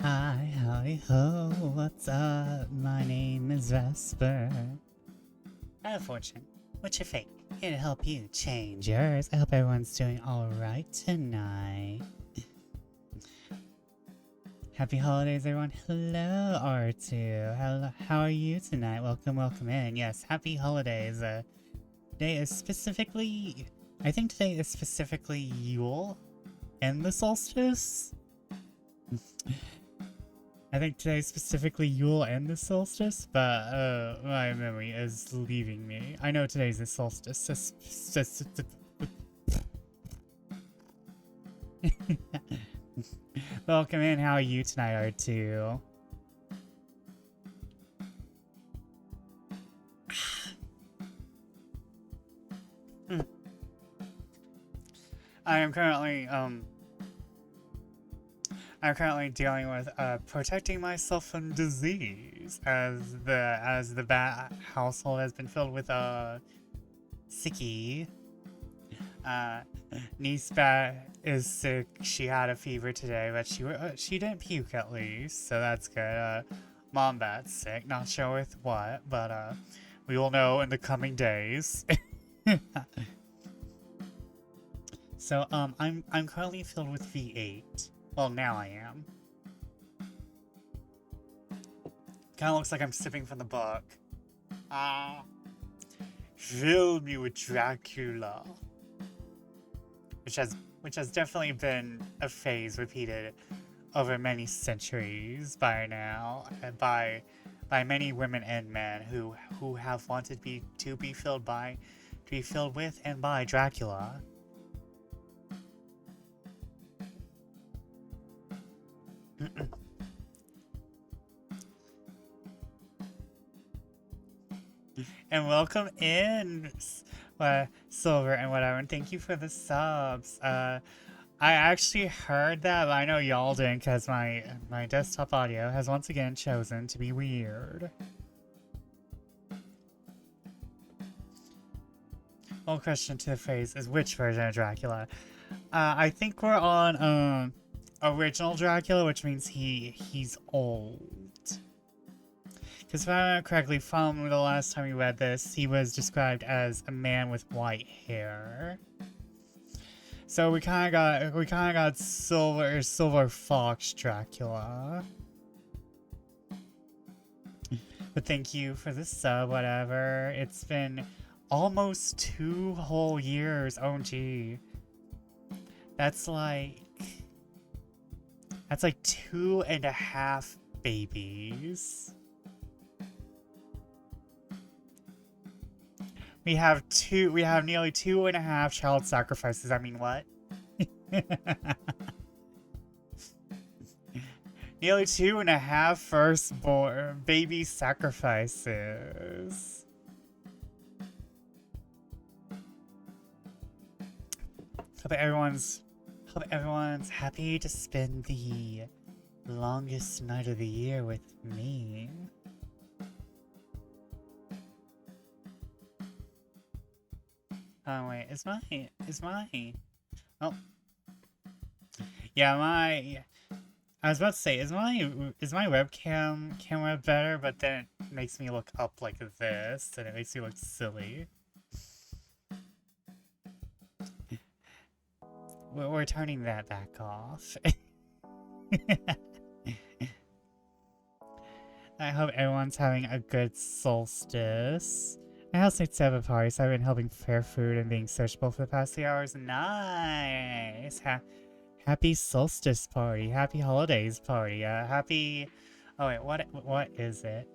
Hi, howdy ho, what's up? My name is Vesper. I have fortune. What's your fate? Here to help you change yours. I hope everyone's doing alright tonight. Happy holidays, everyone. Hello, R2. Hello, how are you tonight? Welcome, welcome in. Yes, happy holidays. Today is specifically... I think today is specifically Yule and the solstice. I think today is specifically Yule and the solstice, but my memory is leaving me. I know today's the solstice. Welcome in, how are you tonight, R2? I am currently, I'm currently dealing with protecting myself from disease, as the bat household has been filled with sicky. Niece bat is sick. She had a fever today, but she didn't puke at least, so that's good. Mom bat's sick. Not sure with what, but we will know in the coming days. So I'm currently filled with V8. Well, now I am. Kind of looks like I'm sipping from the book. Fill me with Dracula. Which has definitely been a phrase repeated over many centuries by now, and by many women and men who have wanted to be filled with and by Dracula. And welcome in, Silver and whatever, and thank you for the subs. I actually heard that, but I know y'all didn't, because my desktop audio has once again chosen to be weird. One question to the phrase is, which version of Dracula? I think we're on original Dracula, which means he's old. Because if I remember correctly, from the last time we read this, he was described as a man with white hair. So we kind of got Silver Fox Dracula. But thank you for the sub, whatever. It's been almost 2 whole years. Oh gee, that's like 2.5 babies. We have nearly 2.5 child sacrifices. I mean, what? Nearly 2.5 firstborn baby sacrifices. Hope everyone's happy to spend the longest night of the year with me. Oh wait, is my oh yeah, I was about to say, is my webcam camera better, but then it makes me look up like this and it makes me look silly. We're turning that back off. I hope everyone's having a good solstice. My housemates have a party, so I've been helping prepare food and being sociable for the past 3 hours. Nice! Happy solstice party. Happy holidays party. Happy... Oh wait, what is it?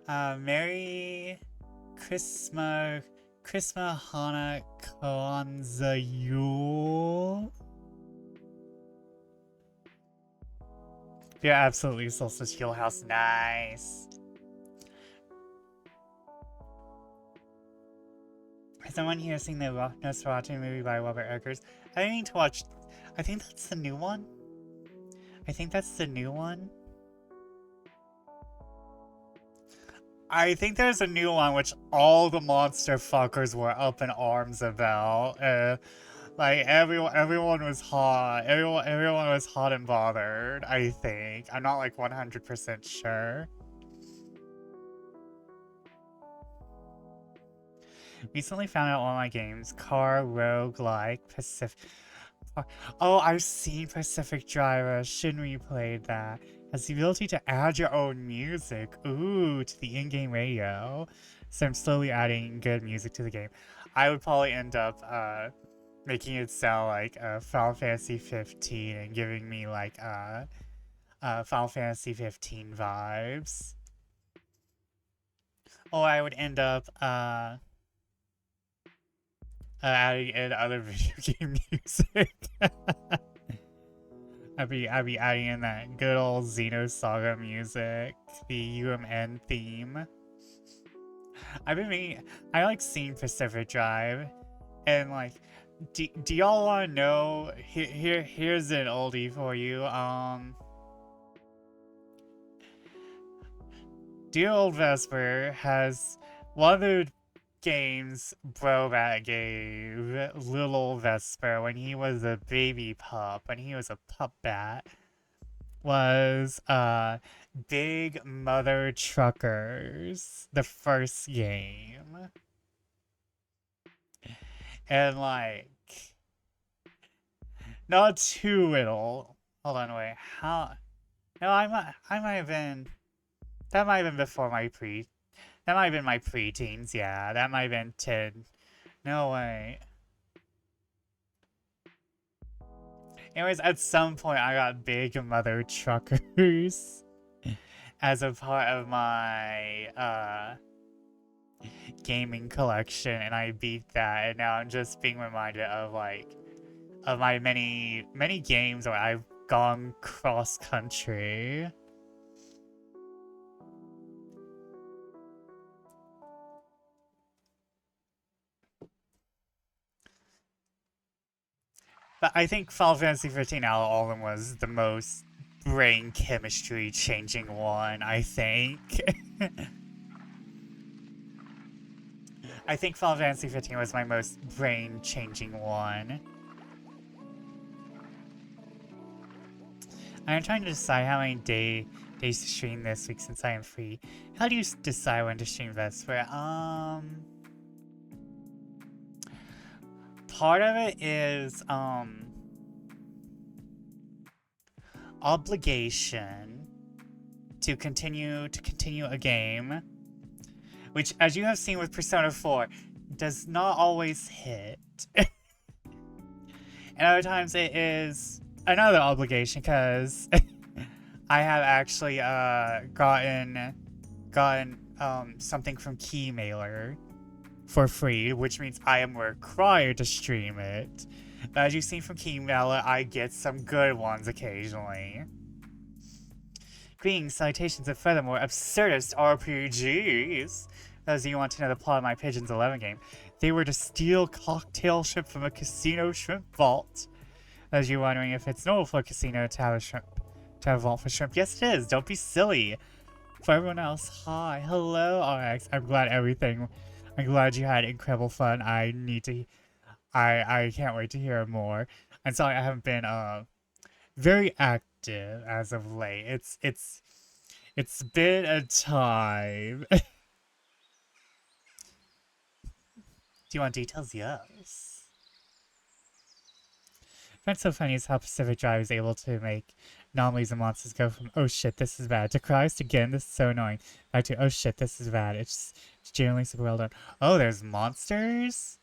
Merry Christmas, Hanukkah, Kwanzaa, Yule. Yeah, absolutely. Solstice Yule House. Nice. Has someone here seen the Nosferatu movie by Robert Eggers? I need to watch... I think that's the new one. I think there's a new one which all the monster fuckers were up in arms about. Like everyone was hot. Everyone was hot and bothered, I think. I'm not like 100% sure. Recently found out one of my games, Car Roguelike Pacific. Oh, I've seen Pacific Driver. Shouldn't we play that? Has the ability to add your own music. Ooh, to the in-game radio. So I'm slowly adding good music to the game. I would probably end up making it sound like Final Fantasy 15 and giving me like Final Fantasy 15 vibes. Or I would end up adding in other video game music. I'd be adding in that good old Xenosaga music, the UMN theme. I like seeing Pacific Drive, and like, do y'all want to know? Here's an oldie for you. Dear Old Vesper has one of the games Brobat gave little Vesper when he was a baby pup, when he was a pup bat, was Big Mother Truckers, the first game. And like, not too little. Hold on, wait, how? No, I might have been. That might have been before my That might have been my preteens, yeah. That might have been 10. No way. Anyways, at some point I got Big Mother Truckers as a part of my gaming collection, and I beat that, and now I'm just being reminded of like my many games where I've gone cross country. But I think Final Fantasy 15 out of all of them was the most brain chemistry changing one, I think. I think Final Fantasy 15 was my most brain changing one. I'm trying to decide how many days to stream this week since I am free. How do you decide when to stream Vesper? Part of it is obligation to continue a game, which, as you have seen with Persona 4, does not always hit. And other times it is another obligation, because I have actually gotten something from Keymailer for free, which means I am required to stream it. But as you've seen from Keymailer, I get some good ones occasionally. Greetings, salutations, and furthermore, absurdist RPGs. Those of you who want to know the plot of my Pigeons 11 game, they were to steal cocktail shrimp from a casino shrimp vault. As you're wondering if it's normal for a casino to have a vault for shrimp. Yes, it is. Don't be silly. For everyone else, hi, hello, RX. I'm glad you had incredible fun. I can't wait to hear more. I'm sorry I haven't been very active as of late. It's been a time. Do you want details? Yes. What's so funny is how Pacific Drive is able to make anomalies and monsters go from, oh shit, this is bad, to Christ again, this is so annoying, back to, oh shit, this is bad. It's genuinely super well done. Oh, there's monsters?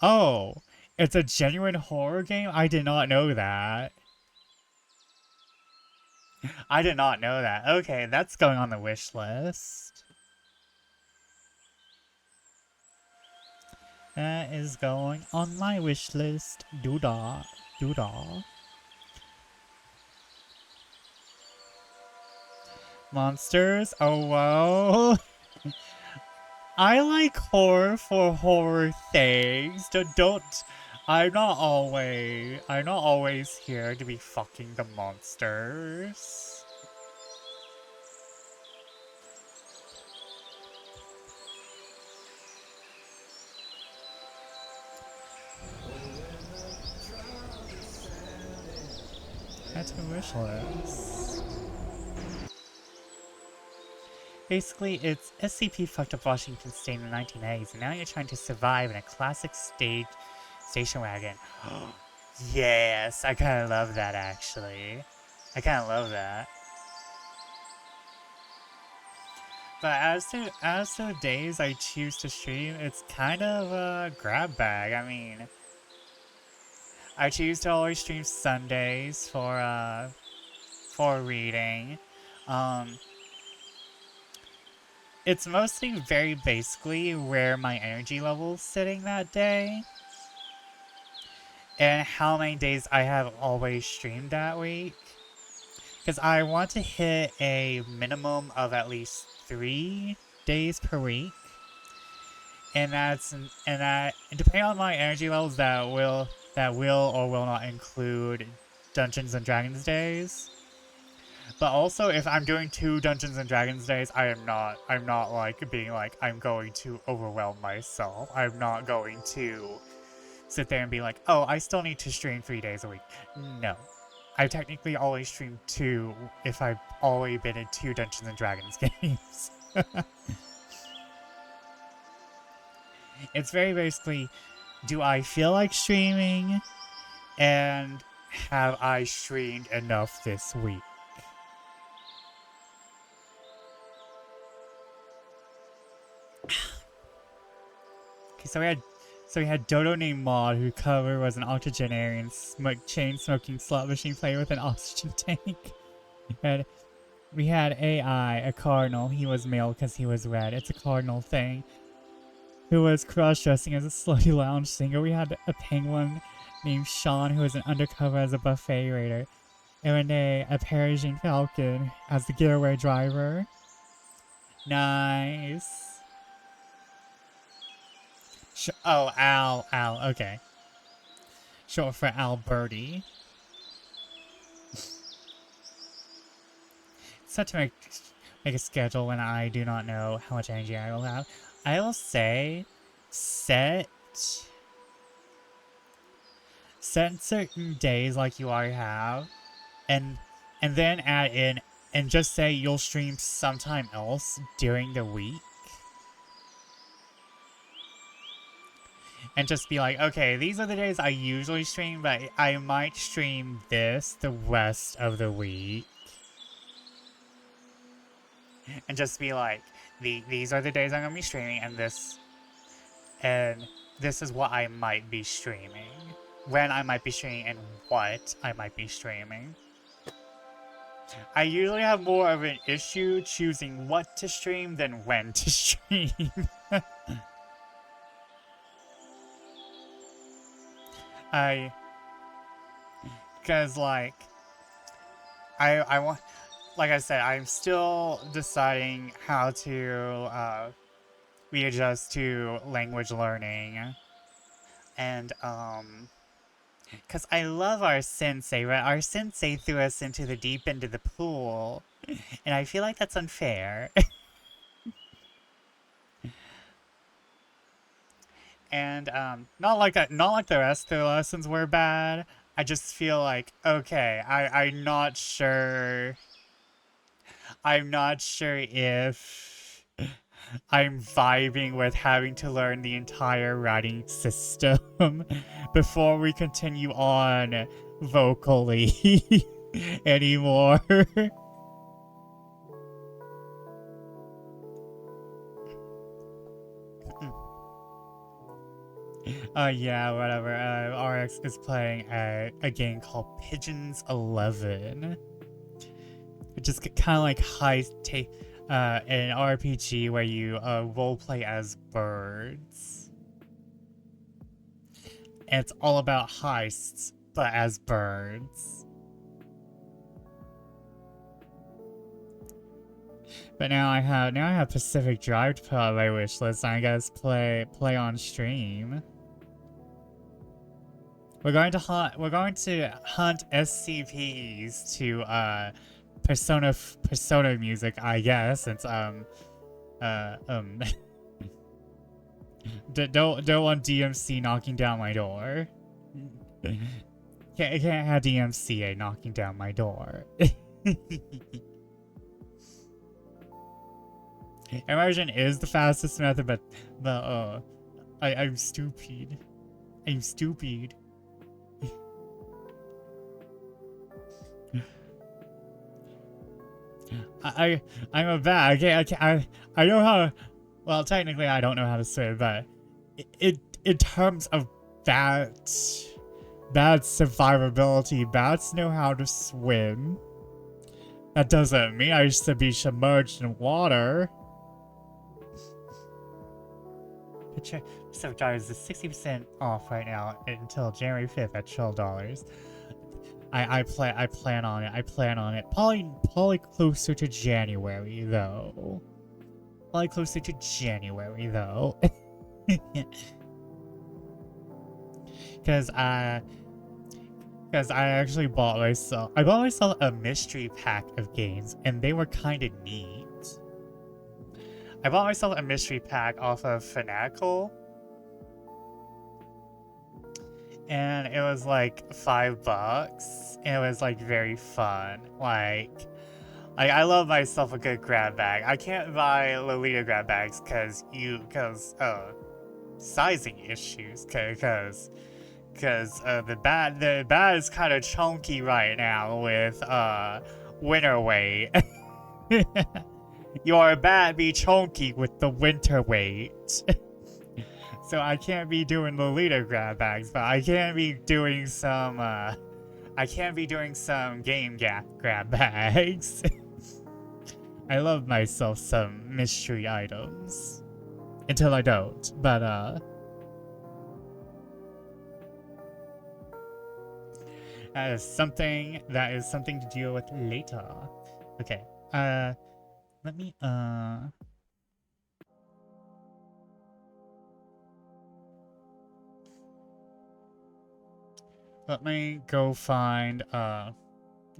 Oh, it's a genuine horror game? I did not know that. I did not know that. Okay, that's going on the wish list. That is going on my wish list. Doodah. Doodah. Monsters? Oh, wow. I like horror for horror things. I'm not always here to be fucking the monsters. to wish list. Basically, it's SCP fucked up Washington State in the 1980s, and now you're trying to survive in a classic station wagon. Yes, I kind of love that, actually. I kind of love that. But as to the days I choose to stream, it's kind of a grab bag. I mean, I choose to always stream Sundays for reading. It's mostly very basically where my energy level's sitting that day, and how many days I have always streamed that week. Because I want to hit a minimum of at least 3 days per week. And that depending on my energy levels, that will or will not include Dungeons and Dragons days. But also, if I'm doing 2 Dungeons and Dragons days, I'm not like being like I'm going to overwhelm myself. I'm not going to sit there and be like, oh, I still need to stream 3 days a week. No. I've technically always streamed 2 if I've already been in 2 Dungeons and Dragons games. It's very basically, do I feel like streaming? And have I streamed enough this week? Okay, so we had Dodo named Maud, who cover was an octogenarian chain-smoking slot machine player with an oxygen tank. We had AI, a cardinal. He was male because he was red. It's a cardinal thing. Who was cross-dressing as a slutty lounge singer. We had a penguin named Sean, who was an undercover as a buffet waiter. And Renee, a Parisian falcon, as the getaway driver. Nice. Oh, Al, okay. Short for Alberti. Set to make a schedule when I do not know how much energy I will have. I will say, set certain days like you already have, and then add in, and just say you'll stream sometime else during the week. And just be like, okay, these are the days I usually stream, but I might stream this the rest of the week. And just be like, these are the days I'm going to be streaming, and this is what I might be streaming. When I might be streaming, and what I might be streaming. I usually have more of an issue choosing what to stream than when to stream. Because, like, I want, like I said, I'm still deciding how to, readjust to language learning. And, because I love our sensei, right? Our sensei threw us into the deep end of the pool. And I feel like that's unfair. And, not like the rest of the lessons were bad. I just feel like, okay, I'm not sure if I'm vibing with having to learn the entire writing system before we continue on vocally anymore. Yeah, whatever. RX is playing a game called Pigeons 11. Which is kind of like an RPG where you roleplay as birds. And it's all about heists, but as birds. But now I have Pacific Drive to put on my wish list, and I guess play on stream. We're going to hunt SCPs to Persona music, I guess, since don't want DMC knocking down my door. I can't have the MCA knocking down my door. Immersion is the fastest method, but I'm stupid. I'm stupid. I'm a bat. I know how. Well, technically, I don't know how to swim, but in terms of bats survivability, bats know how to swim. That doesn't mean I should be submerged in water. So guys, is 60% off right now until January 5th at $12. I plan on it. Probably closer to January though. Because I actually bought myself a mystery pack of games, and they were kind of neat. I bought myself a mystery pack off of Fanatical, and it was like $5, and it was like very fun. Like I love myself a good grab bag. I can't buy Lolita grab bags because sizing issues, because the bat is kind of chunky right now with winter weight. Your bat be chunky with the winter weight. So I can't be doing Lolita grab bags, but I can be doing some game grab bags. I love myself some mystery items. Until I don't, but that is something to deal with later. Okay. Let me go find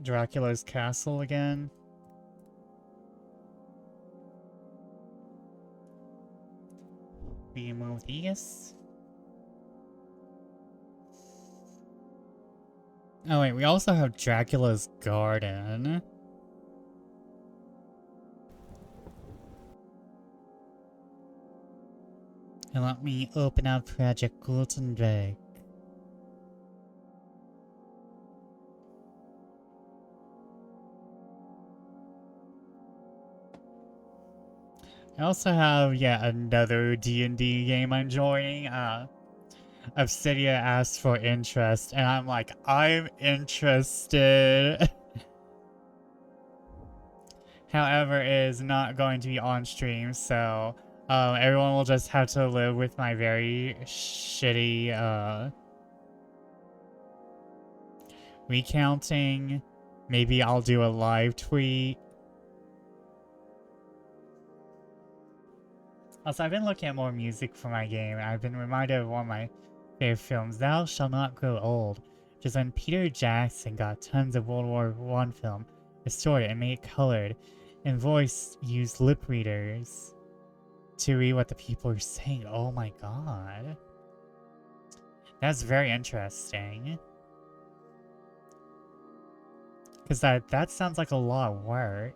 Dracula's castle again. Remove these. Oh wait, we also have Dracula's garden. And let me open up Project Gutenberg. I also have yet another D&D game I'm joining. Obsidia asked for interest, and I'm like, I'm interested. However, it is not going to be on stream, so everyone will just have to live with my very shitty recounting. Maybe I'll do a live tweet. Also, I've been looking at more music for my game, and I've been reminded of one of my favorite films, Thou Shall Not Grow Old, which is when Peter Jackson got tons of World War I film, restored it, and made it colored, and voice used lip readers to read what the people were saying. Oh my god. That's very interesting. Because that sounds like a lot of work.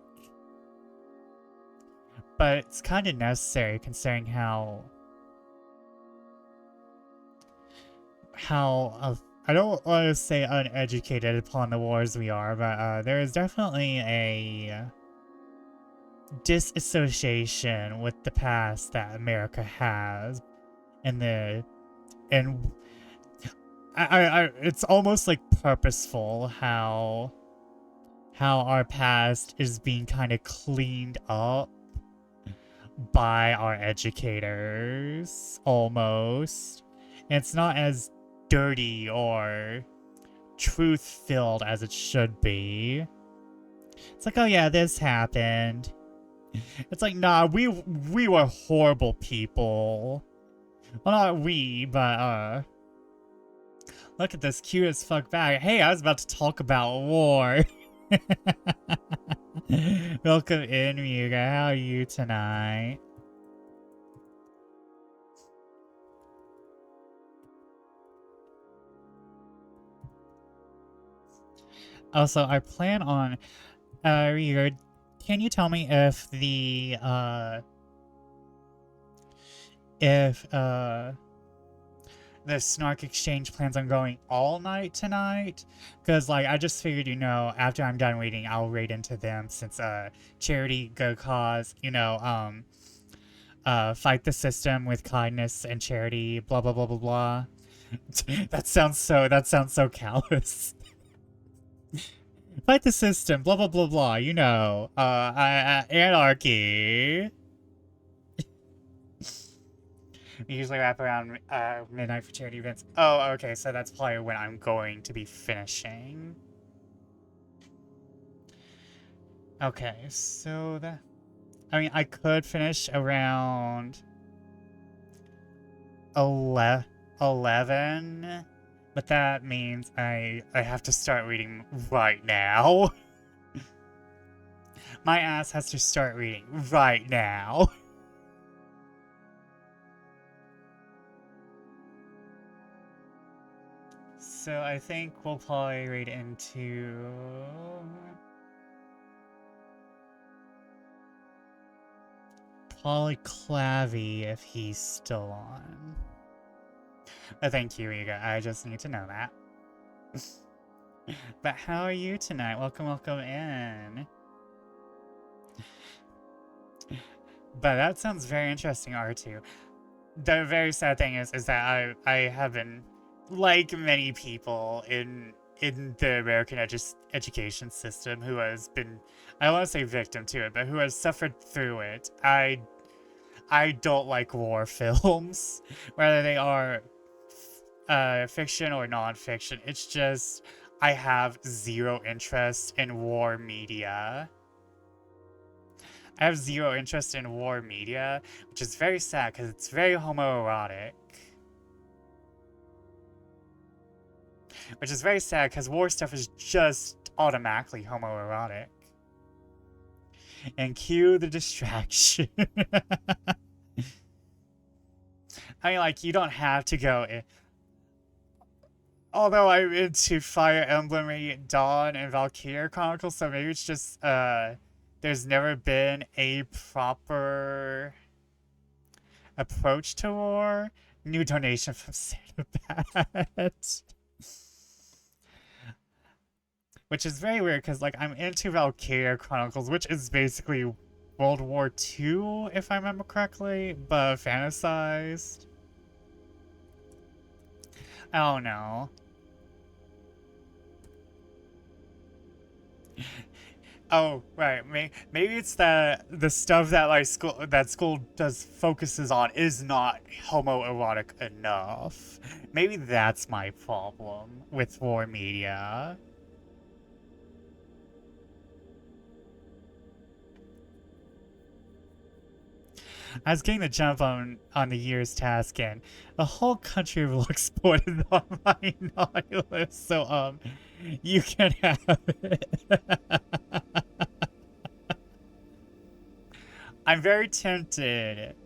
But it's kind of necessary considering how I don't want to say uneducated upon the wars we are, but there is definitely a disassociation with the past that America has, and it's almost like purposeful how our past is being kind of cleaned up by our educators, almost. And it's not as dirty or truth-filled as it should be. It's like, oh yeah, this happened. It's like, nah, we were horrible people. Well, not we, but, look at this cute as fuck bag. Hey, I was about to talk about war. Welcome in, Ryuga. How are you tonight? Also, I plan on, Ryu, can you tell me if the Snark Exchange plans on going all night tonight? Because, like, I just figured, you know, after I'm done reading, I'll raid into them since, charity, good cause, you know, fight the system with kindness and charity, blah, blah, blah, blah, blah. that sounds so callous. Fight the system, blah, blah, blah, blah, you know, anarchy. We usually wrap around midnight for charity events. Oh, okay, so that's probably when I'm going to be finishing. Okay, so that... I mean, I could finish around 11, but that means I have to start reading right now. My ass has to start reading right now. So I think we'll probably read into... Polyclavy if he's still on. Thank you, Riga. I just need to know that. But how are you tonight? Welcome in. But that sounds very interesting, R2. The very sad thing is that I have been, like many people in the American education system who has been, I don't want to say victim to it, but who has suffered through it. I don't like war films, whether they are fiction or non-fiction. It's just, I have zero interest in war media. I have zero interest in war media, which is very sad because it's very homoerotic. Which is very sad because war stuff is just automatically homoerotic. And cue the distraction. I mean, like, you don't have to go in. Although I'm into Fire Emblem Radiant Dawn and Valkyria Chronicles, so maybe it's just, there's never been a proper approach to war. New donation from Santa Which is very weird, because, like, I'm into Valkyria Chronicles, which is basically World War II, if I remember correctly, but fantasized. I don't know. Oh, right. Maybe it's that the stuff that school does focuses on is not homoerotic enough. Maybe that's my problem with war media. I was getting the jump on the year's task, and the whole country will exploded on my naughty list, so you can have it. I'm very tempted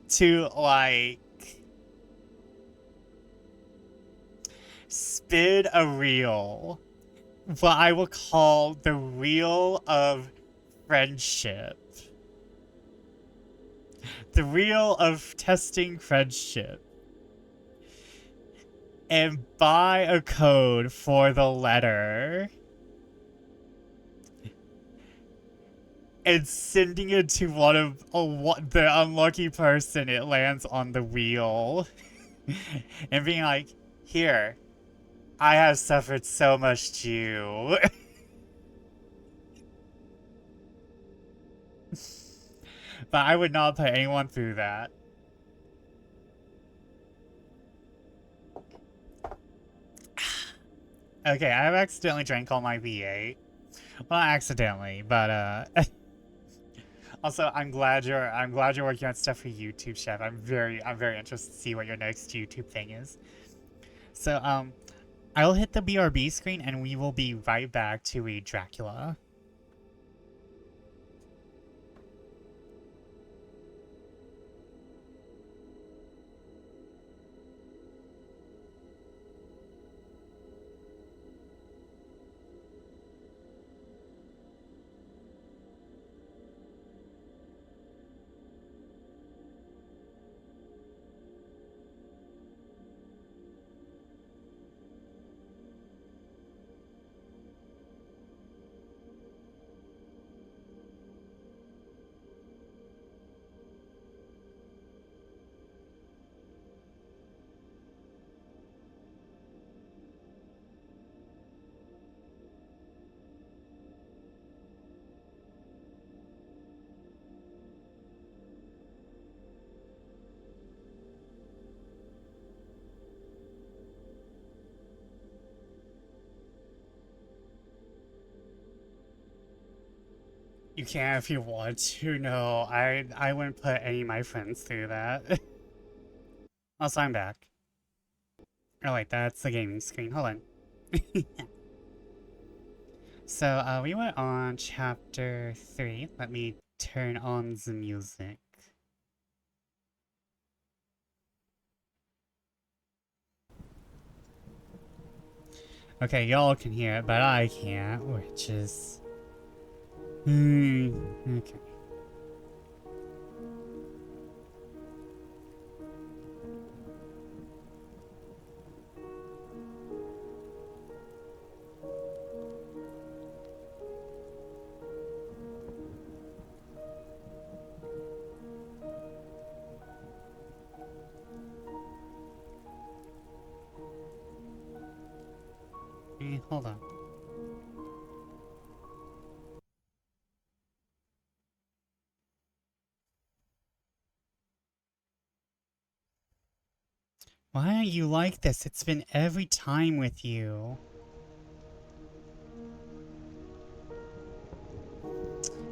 to, like, spin a reel, what I will call the reel of friendship. The reel of testing friendship. And buy a code for the letter. And sending it to the unlucky person it lands on the wheel. And being like, here, I have suffered so much too. But I would not put anyone through that. Okay, I've accidentally drank all my V8. Well, not accidentally, but also I'm glad you're working on stuff for YouTube, Chef. I'm very interested to see what your next YouTube thing is. So I'll hit the BRB screen and we will be right back to read Dracula. You can if you want to. No, I wouldn't put any of my friends through that. Also, I'm back. Oh wait, that's the gaming screen. Hold on. So, we went on chapter 3. Let me turn on the music. Okay, y'all can hear it, but I can't, which is... okay. Hold on. Why are you like this? It's been every time with you.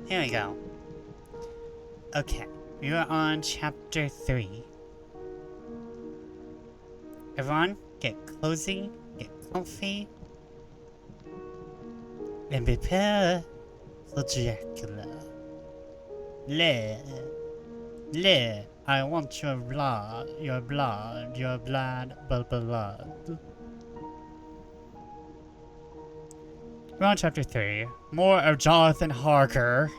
Here we go. Okay, we are on chapter 3. Everyone, get cozy, get comfy, and prepare for Dracula. I want your blood, blood. We're on chapter 3. More of Jonathan Harker.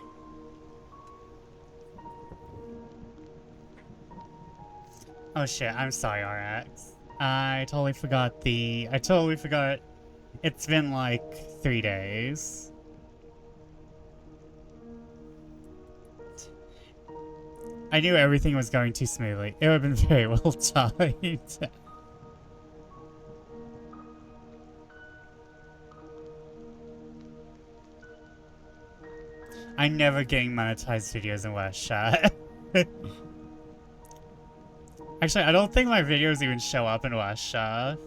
Oh shit, I'm sorry, RX. I totally forgot it's been like 3 days. I knew everything was going too smoothly. It would have been very well timed. I'm never getting monetized videos in West Shot. Actually, I don't think my videos even show up in West Shot.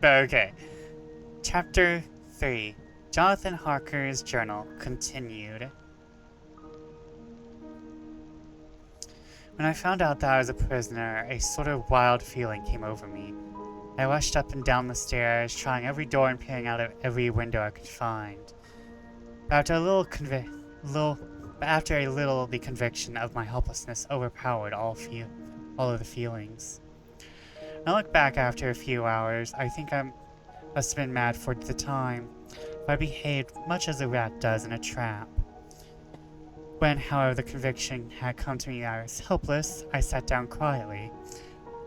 But okay. Chapter 3. Jonathan Harker's journal continued. When I found out that I was a prisoner, a sort of wild feeling came over me. I rushed up and down the stairs, trying every door and peering out of every window I could find. But after a little, the conviction of my helplessness overpowered all of the feelings. When I look back after a few hours, I think I must have been mad for the time. I behaved much as a rat does in a trap. When, however, the conviction had come to me that I was helpless, I sat down quietly,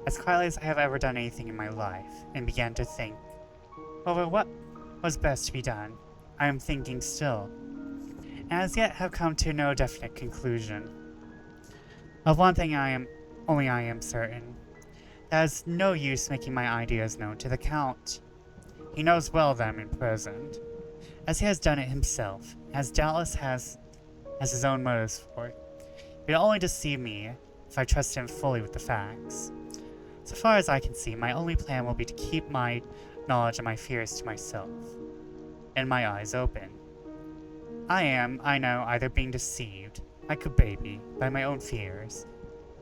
as quietly as I have ever done anything in my life, and began to think over what was best to be done. I am thinking still, and as yet have come to no definite conclusion. Of one thing I am certain. There is no use making my ideas known to the Count. He knows well that I'm imprisoned, as he has done it himself, as doubtless has his own motives for it. He will only deceive me if I trust him fully with the facts. So far as I can see, my only plan will be to keep my knowledge and my fears to myself, and my eyes open. I am, I know, either being deceived, like a baby, by my own fears,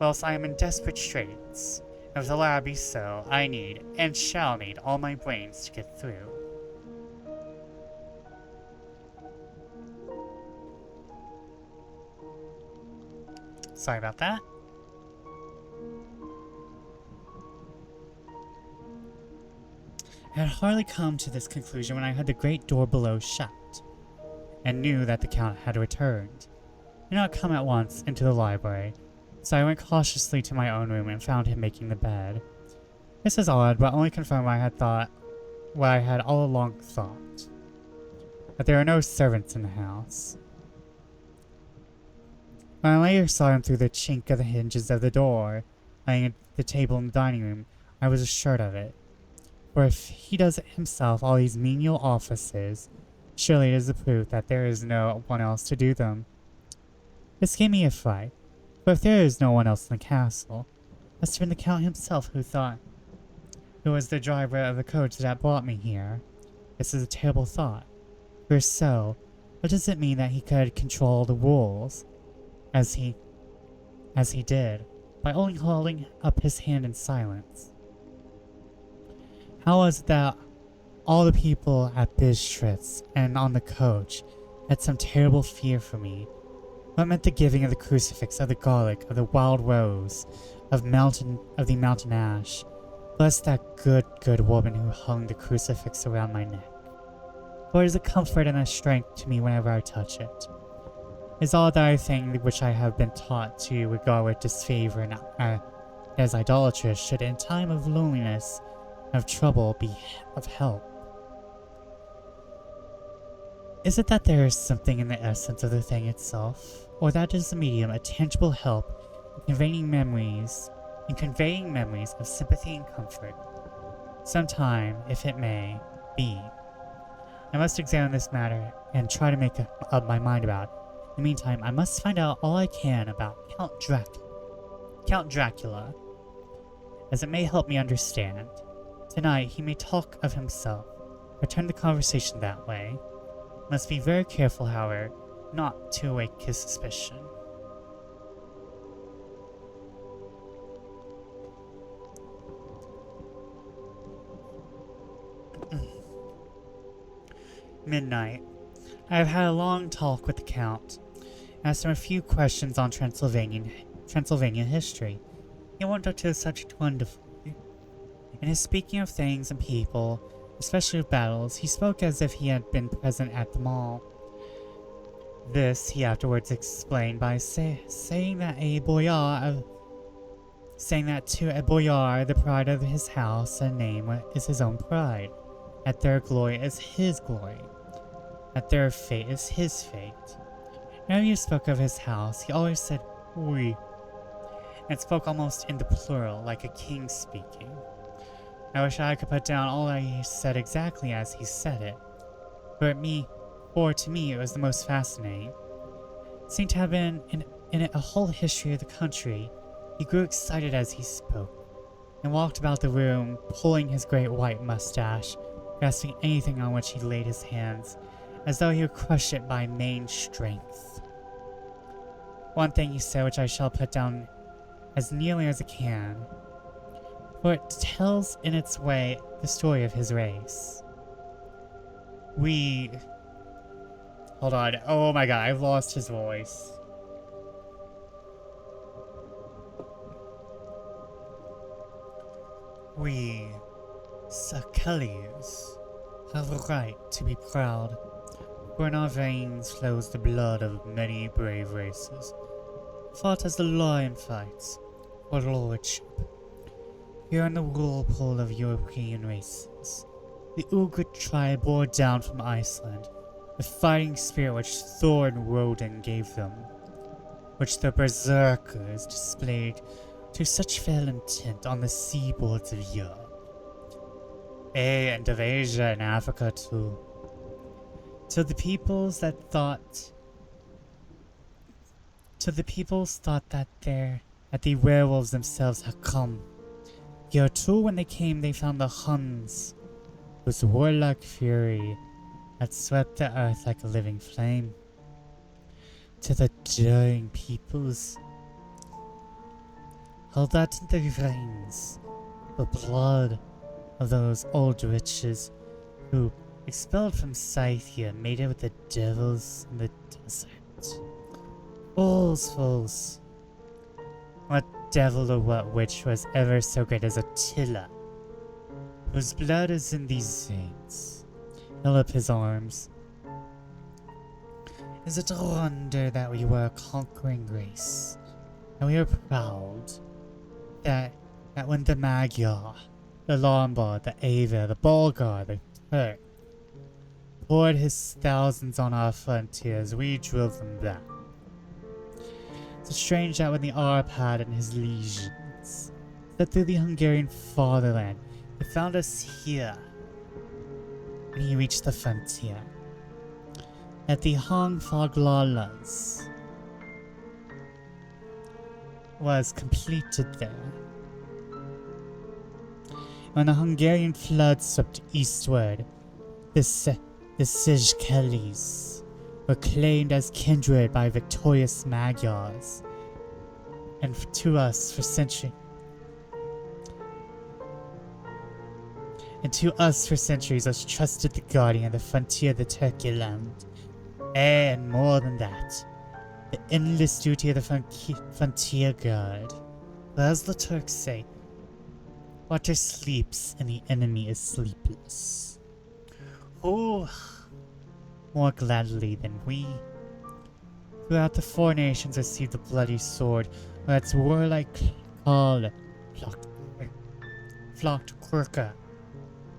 or else I am in desperate straits, and if the latter be so, I need, and shall need, all my brains to get through. Sorry about that. I had hardly come to this conclusion when I heard the great door below shut, and knew that the Count had returned. He did not come at once into the library, so I went cautiously to my own room and found him making the bed. This is odd, but only confirmed what I had all along thought, that there are no servants in the house. When I later saw him through the chink of the hinges of the door, laying at the table in the dining room, I was assured of it. For if he does himself all these menial offices, surely it is a proof that there is no one else to do them. This gave me a fright, for if there is no one else in the castle, it must have been the Count himself who was the driver of the coach that brought me here. This is a terrible thought. For so, what does it mean that he could control the rules as he did, by only holding up his hand in silence? How was it that all the people at Bistritz and on the coach had some terrible fear for me? What meant the giving of the crucifix, of the garlic, of the wild rose, of the mountain ash? Bless that good woman who hung the crucifix around my neck. For it is a comfort and a strength to me whenever I touch it. It is all that I think which I have been taught to regard with disfavor and as idolatrous should in time of loneliness and of trouble be of help. Is it that there is something in the essence of the thing itself, or that is the medium a tangible help in conveying memories of sympathy and comfort? Sometime, if it may be, I must examine this matter and try to make up my mind about it. In the meantime, I must find out all I can about Count Dracula, as it may help me understand. Tonight, he may talk of himself, or turn the conversation that way. Must be very careful, however, not to awake his suspicion. Midnight. I have had a long talk with the Count. Asked him a few questions on Transylvania history. He warmed up to the subject wonderfully. In his speaking of things and people, especially of battles, he spoke as if he had been present at them all. This he afterwards explained by saying that to a boyar the pride of his house and name is his own pride, that their glory is his glory, that their fate is his fate. Whenever he spoke of his house, he always said "we," and spoke almost in the plural, like a king speaking. I wish I could put down all that he said exactly as he said it, for to me it was the most fascinating. It seemed to have been in it a whole history of the country. He grew excited as he spoke, and walked about the room, pulling his great white mustache, grasping anything on which he laid his hands, as though he would crush it by main strength. One thing he said which I shall put down as nearly as I can, for it tells in its way the story of his race. Hold on. Oh my god, I've lost his voice. We, Sakellies, have a right to be proud, for in our veins flows the blood of many brave races, fought as the lion fights for lordship. Here in the whirlpool of European races, the Ugrit tribe bore down from Iceland the fighting spirit which Thor and Woden gave them, which the berserkers displayed to such fell intent on the seaboards of Europe, and of Asia and Africa too, till the peoples thought that the werewolves themselves had come. Here too, when they came, they found the Huns, whose warlike fury had swept the earth like a living flame. To the daring peoples, held out in their veins the blood of those old witches who, expelled from Scythia, made it with the devils in the desert. Fools! What devil or what witch was ever so great as Attila, whose blood is in these veins? Held up his arms. Is it a wonder that we were a conquering race, and we are proud that when the Magyar, the Lombard, the Avar, the Bulgar, the Turk poured his thousands on our frontiers, we drove them back? It's strange that when the Arpad and his legions fled through the Hungarian fatherland, he found us here when he reached the frontier, that the Hangfaglalas was completed there. When the Hungarian flood swept eastward, The Sijkelis were claimed as kindred by victorious Magyars, and to us for centuries was trusted the guardian of the frontier of the Turkey land. And more than that, the endless duty of the frontier guard. But as the Turks say, water sleeps and the enemy is sleepless. Who more gladly than we, throughout the four nations, received the bloody sword, or its warlike call, flocked quicker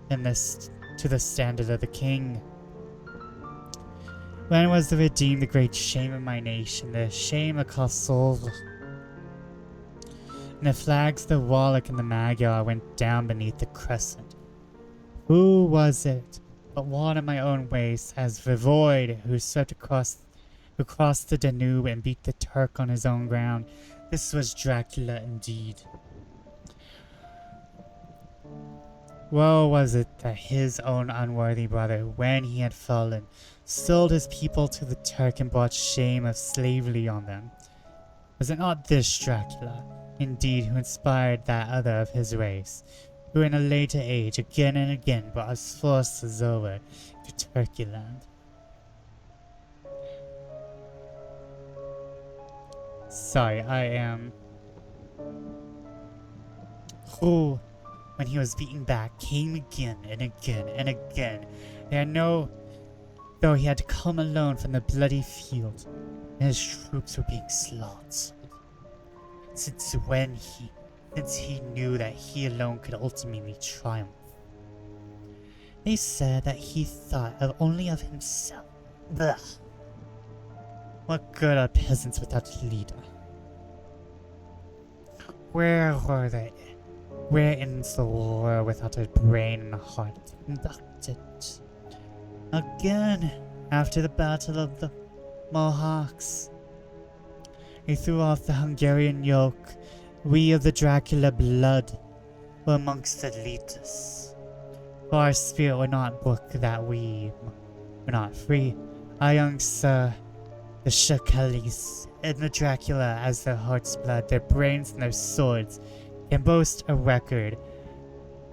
than this to the standard of the king. When was the redeemed the great shame of my nation, the shame of Kosovo? And the flags of the Wallach and the Magyar went down beneath the crescent. Who was it but one of my own race, as Voivod, who crossed the Danube and beat the Turk on his own ground? This was Dracula indeed. Woe was it that his own unworthy brother, when he had fallen, sold his people to the Turk and brought shame of slavery on them. Was it not this Dracula, indeed, who inspired that other of his race, who in a later age again and again brought his forces over to Turkey land? Sorry, I am... Who, when he was beaten back, came again and again and again. Though he had to come alone from the bloody field, and his troops were being slaughtered. Since he knew that he alone could ultimately triumph. They said that he thought only of himself. Ugh. What good are peasants without a leader? Where were they? Where in the war without a brain and a heart to conduct it? Again, after the Battle of the Mohawks, he threw off the Hungarian yoke. We of the Dracula blood were amongst the elitists. For our spirit would not brook that we were not free. Our young sir, the Shakalis, and the Dracula as their heart's blood, their brains and their swords, can boast a record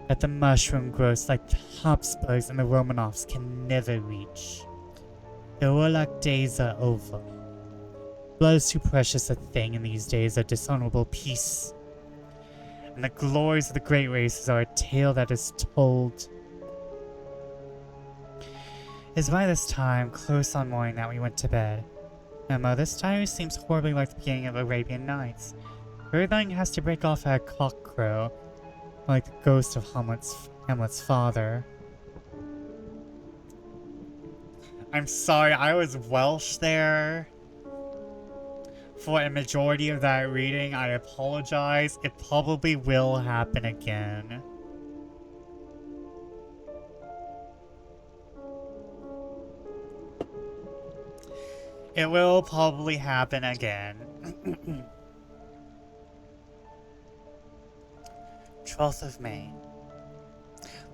that the mushroom growths like the Habsburgs and the Romanovs can never reach. The warlike days are over. Blood is too precious a thing in these days of dishonorable peace. And the glories of the great races are a tale that is told. It is by this time, close on morning, that we went to bed. Emma, this diary seems horribly like the beginning of Arabian Nights. Everything has to break off at a cockcrow, like the ghost of Hamlet's father. I'm sorry, I was Welsh there for a majority of that reading. I apologize. It probably will happen again. It will probably happen again. 12th of May.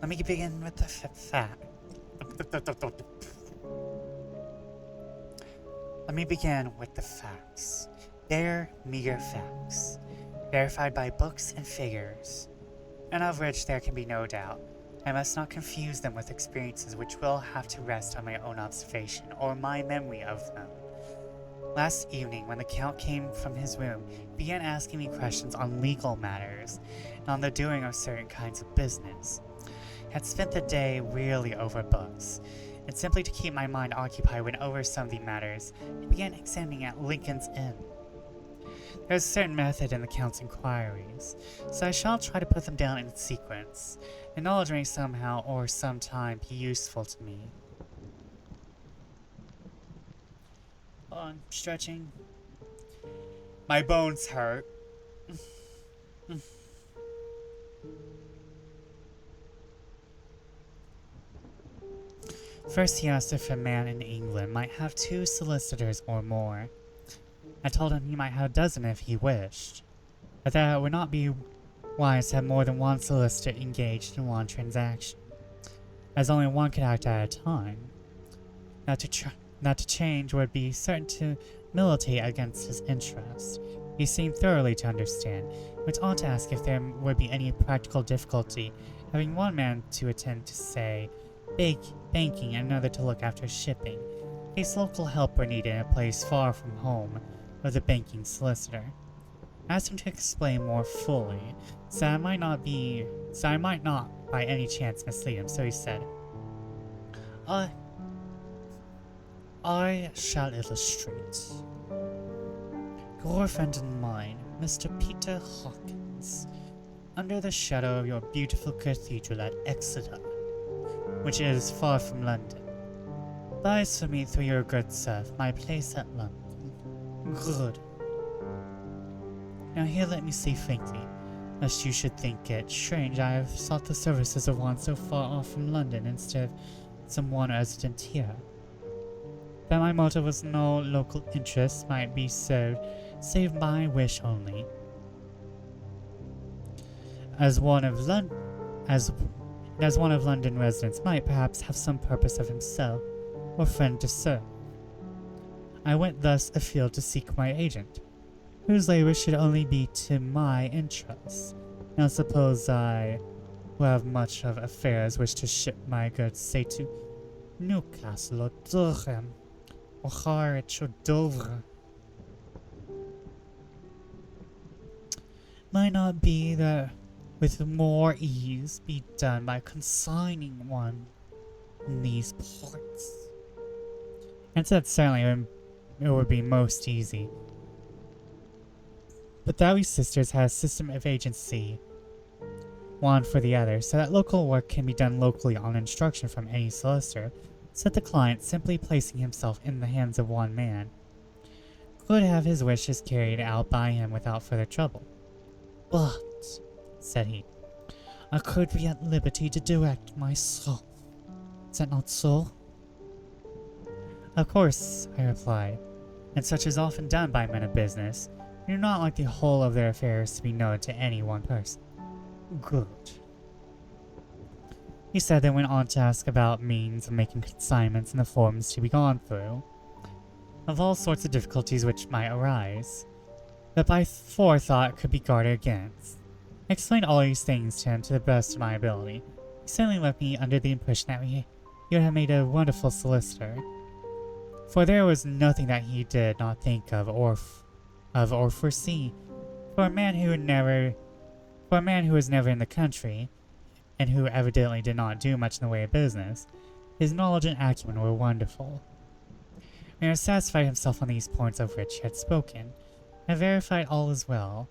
Let me begin with the fact. Let me begin with the facts. They're meager facts, verified by books and figures, and of which there can be no doubt. I must not confuse them with experiences which will have to rest on my own observation or my memory of them. Last evening, when the Count came from his room, he began asking me questions on legal matters and on the doing of certain kinds of business. I had spent the day wearily over books, and simply to keep my mind occupied went over some of the matters and began examining at Lincoln's Inn. There is a certain method in the Count's inquiries, so I shall try to put them down in sequence. The knowledge may somehow or sometime be useful to me. Hold on, stretching. My bones hurt. First, he asked if a man in England might have 2 solicitors or more. I told him he might have a dozen if he wished, but that it would not be wise to have more than one solicitor engaged in one transaction. as only one could act at a time. Not to change would be certain to militate against his interest. He seemed thoroughly to understand. He went on to ask if there would be any practical difficulty having one man to attend to, say, banking and another to look after shipping, in case local help were needed in a place far from home of the banking solicitor. I asked him to explain more fully, so I might not by any chance mislead him, so he said, I shall illustrate. Your friend and mine, Mr. Peter Hawkins, under the shadow of your beautiful cathedral at Exeter, which is far from London, buys for me through your good serf my place at London. Good. Now here let me say frankly, lest you should think it strange I have sought the services of one so far off from London instead of some one resident here. That my motive was no local interest might be served, save my wish only. As one of London residents might perhaps have some purpose of himself or friend to serve. I went thus afield to seek my agent, whose labor should only be to my interests. Now suppose I, who have much of affairs, wish to ship my goods, say to Newcastle or Durham, or Harwich or Dover. Might not be that with more ease be done by consigning one in these ports. And said certainly it would be most easy. But Dowie Sisters has a system of agency, one for the other, so that local work can be done locally on instruction from any solicitor, so that the client, simply placing himself in the hands of one man, could have his wishes carried out by him without further trouble. But, said he, I could be at liberty to direct myself. Is that not so? Of course, I replied, and such is often done by men of business. They do not like the whole of their affairs to be known to any one person. Good. He said, then went on to ask about means of making consignments and the forms to be gone through, of all sorts of difficulties which might arise, that by forethought could be guarded against. I explained all these things to him to the best of my ability. He certainly left me under the impression that you would have made a wonderful solicitor, for there was nothing that he did not think of or foresee. For a man who was never in the country, and who evidently did not do much in the way of business, his knowledge and acumen were wonderful. When he had satisfied himself on these points of which he had spoken, I verified all as well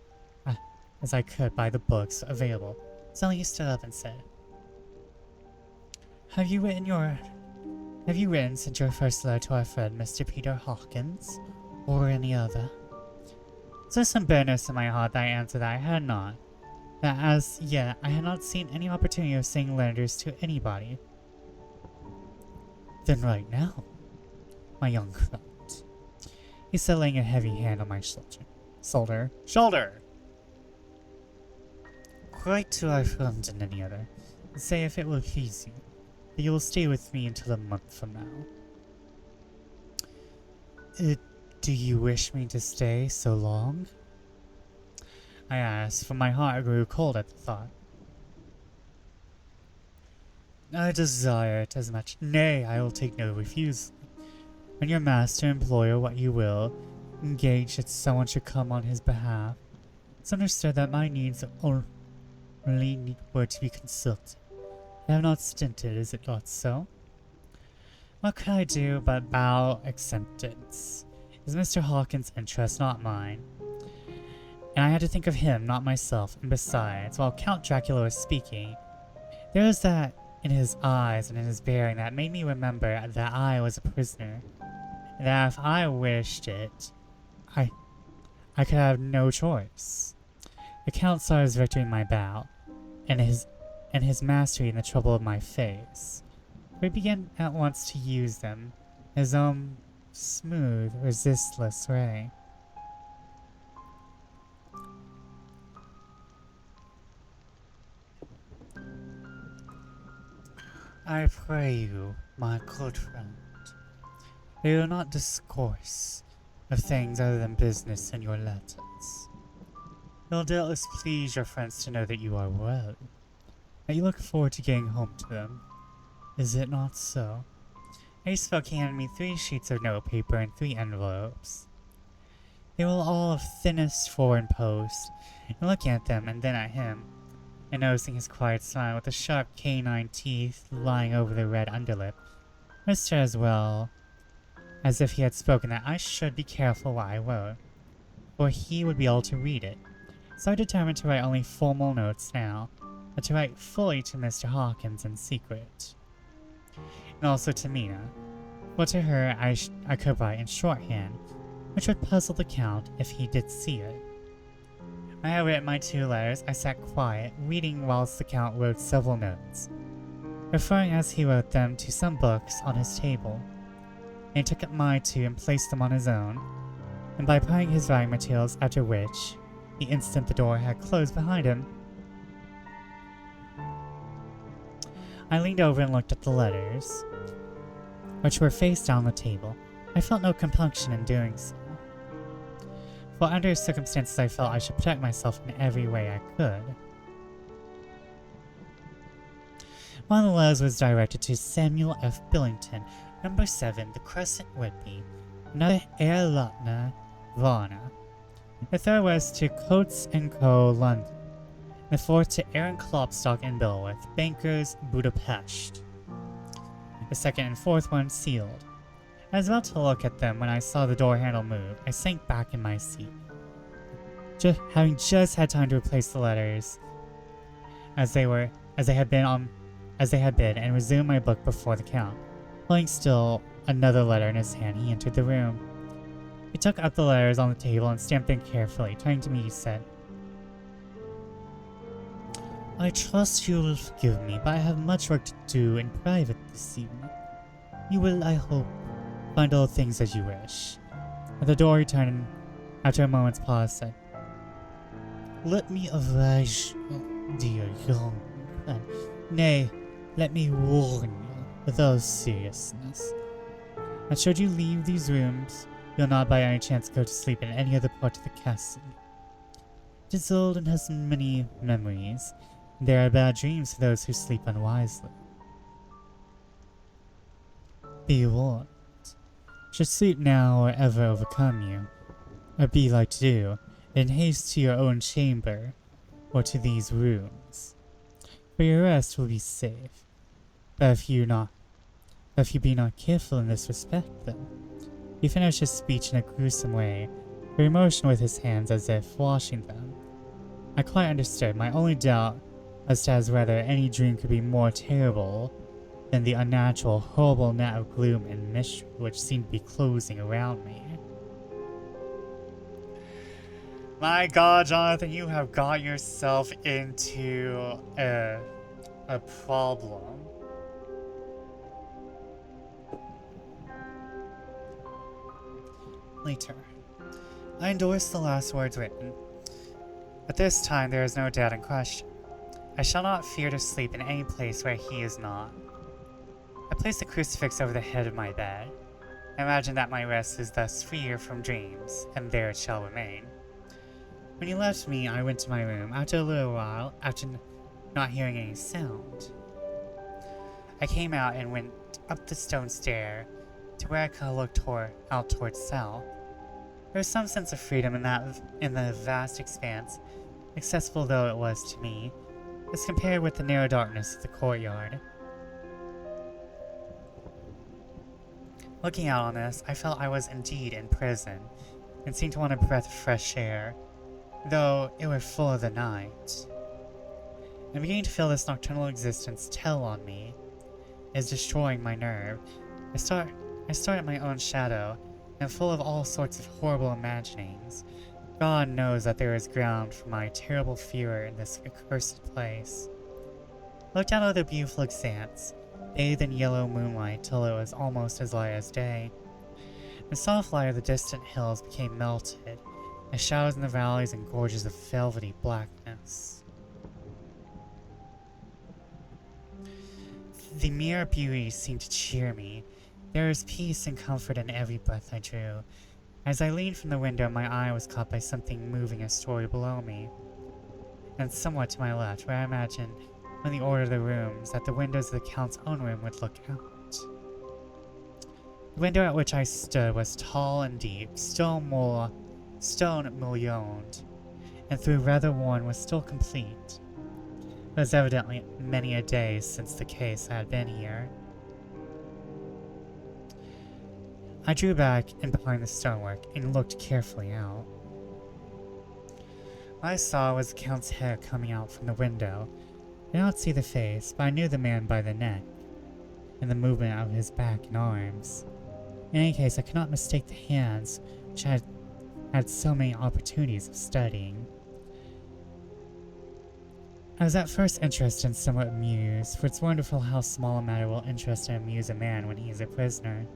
as I could by the books available. Suddenly he stood up and said, Have you written since your first letter to our friend Mr. Peter Hawkins, or any other? So some bitterness in my heart that I answered that I had not, that as yet I had not seen any opportunity of sending letters to anybody. Then right now, my young friend, he said, laying a heavy hand on my shoulder. Write to our friend and any other, and say if it will please you, that you will stay with me until a month from now. Do you wish me to stay so long? I asked, for my heart grew cold at the thought. I desire it as much. Nay, I will take no refusal. When your master, employer, what you will, engage that someone should come on his behalf, it's understood that my needs only were to be consulted. I have not stinted, is it not so? What could I do but bow acceptance? Is Mr. Hawkins' interest, not mine? And I had to think of him, not myself, and besides, while Count Dracula was speaking, there was that in his eyes and in his bearing that made me remember that I was a prisoner, and that if I wished it, I could have no choice. The Count saw his victory in my bow, and his mastery in the trouble of my face. He began at once to use them, his own smooth, resistless way. I pray you, my good friend, that you will not discourse of things other than business in your letters. It will doubtless please your friends to know that you are well, that you look forward to getting home to them. Is it not so? He spoke, handed me 3 sheets of notepaper and 3 envelopes. They were all of thinnest foreign post, and looking at them and then at him, and noticing his quiet smile with the sharp canine teeth lying over the red underlip, I said as well as if he had spoken that I should be careful what I wrote, for he would be able to read it. So I determined to write only formal notes now, but to write fully to Mr. Hawkins in secret, and also to Mina. But to her I could write in shorthand, which would puzzle the Count if he did see it. When I had written my 2 letters, I sat quiet, reading whilst the Count wrote several notes, referring as he wrote them to some books on his table. And he took up my 2 and placed them on his own, and by putting his writing materials, after which, the instant the door had closed behind him, I leaned over and looked at the letters, which were face down on the table. I felt no compunction in doing so, for under circumstances I felt I should protect myself in every way I could. One of the letters was directed to Samuel F. Billington, number 7, The Crescent, Whitby, another Air Lutner, Varna. The third was to Coates & Co., London. The fourth to Aaron Klopstock and Billworth, Bankers, Budapest. The second and fourth one sealed. I was about to look at them when I saw the door handle move. I sank back in my seat, having just had time to replace the letters as they had been, and resume my book before the Count. Holding still another letter in his hand, he entered the room. He took up the letters on the table and stamped them carefully. Turning to me, he said, "I trust you will forgive me, but I have much work to do in private this evening. You will, I hope, find all things as you wish." At the door he turned and, after a moment's pause, said, "Let me advise you, dear young friend, nay, let me warn you, with all seriousness, that should you leave these rooms, you'll not by any chance go to sleep in any other part of the castle. It is old and has many memories, and there are bad dreams for those who sleep unwisely. Be warned. Should sleep now or ever overcome you, or be like to do, in haste to your own chamber, or to these rooms. For your rest will be safe. But if you be not careful in this respect, then." He finished his speech in a gruesome way, for he motioned with his hands as if washing them. I quite understood. My only doubt as to whether any dream could be more terrible than the unnatural, horrible net of gloom and mystery which seemed to be closing around me. My God, Jonathan, you have got yourself into a problem. Later. I endorse the last words written, but this time there is no doubt in question. I shall not fear to sleep in any place where he is not. I place the crucifix over the head of my bed. I imagine that my rest is thus freer from dreams, and there it shall remain. When he left me, I went to my room. After a little while, after not hearing any sound, I came out and went up the stone stair to where I could look out towards south. There was some sense of freedom in the vast expanse, accessible though it was to me, as compared with the narrow darkness of the courtyard. Looking out on this, I felt I was indeed in prison, and seemed to want a breath of fresh air, though it were full of the night. I'm beginning to feel this nocturnal existence tell on me. It is destroying my nerve. I start at my own shadow, and full of all sorts of horrible imaginings. God knows that there is ground for my terrible fear in this accursed place. I looked out over the beautiful expanse, bathed in yellow moonlight till it was almost as light as day. The soft light of the distant hills became melted, the shadows in the valleys and gorges of velvety blackness. The mere beauty seemed to cheer me. There was peace and comfort in every breath I drew. As I leaned from the window, my eye was caught by something moving a story below me, and somewhat to my left, where I imagined, when the order of the rooms, that the windows of the Count's own room would look out. The window at which I stood was tall and deep, stone mullioned, and through rather worn was still complete. It was evidently many a day since the case had been here. I drew back and behind the stonework and looked carefully out. What I saw was the Count's head coming out from the window. I did not see the face, but I knew the man by the neck and the movement of his back and arms. In any case, I could not mistake the hands, which I had so many opportunities of studying. I was at first interested and somewhat amused, for it's wonderful how small a matter will interest and amuse a man when he is a prisoner.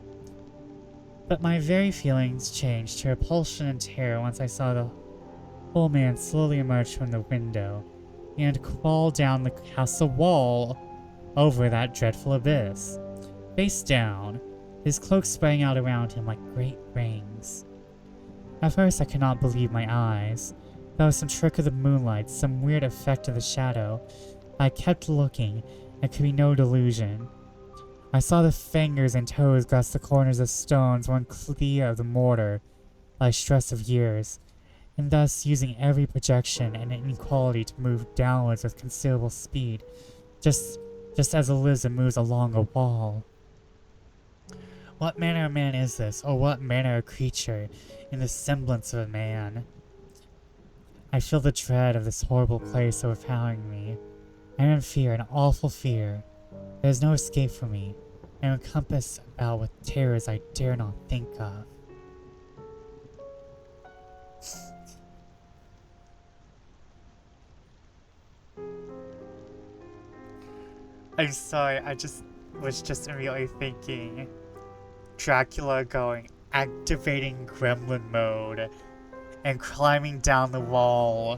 But my very feelings changed to repulsion and terror once I saw the whole man slowly emerge from the window and crawl down the castle wall over that dreadful abyss. Face down, his cloak sprang out around him like great rings. At first I could not believe my eyes. That was some trick of the moonlight, some weird effect of the shadow. I kept looking, and could be no delusion. I saw the fingers and toes grasp the corners of stones worn clear of the mortar by stress of years, and thus using every projection and inequality to move downwards with considerable speed, just as a lizard moves along a wall. What manner of man is this, or what manner of creature in the semblance of a man? I feel the dread of this horrible place overpowering me. I am in fear, an awful fear. There is no escape for me. I am encompassed about with terrors I dare not think of. I'm sorry, I was just immediately thinking Dracula going activating gremlin mode and climbing down the wall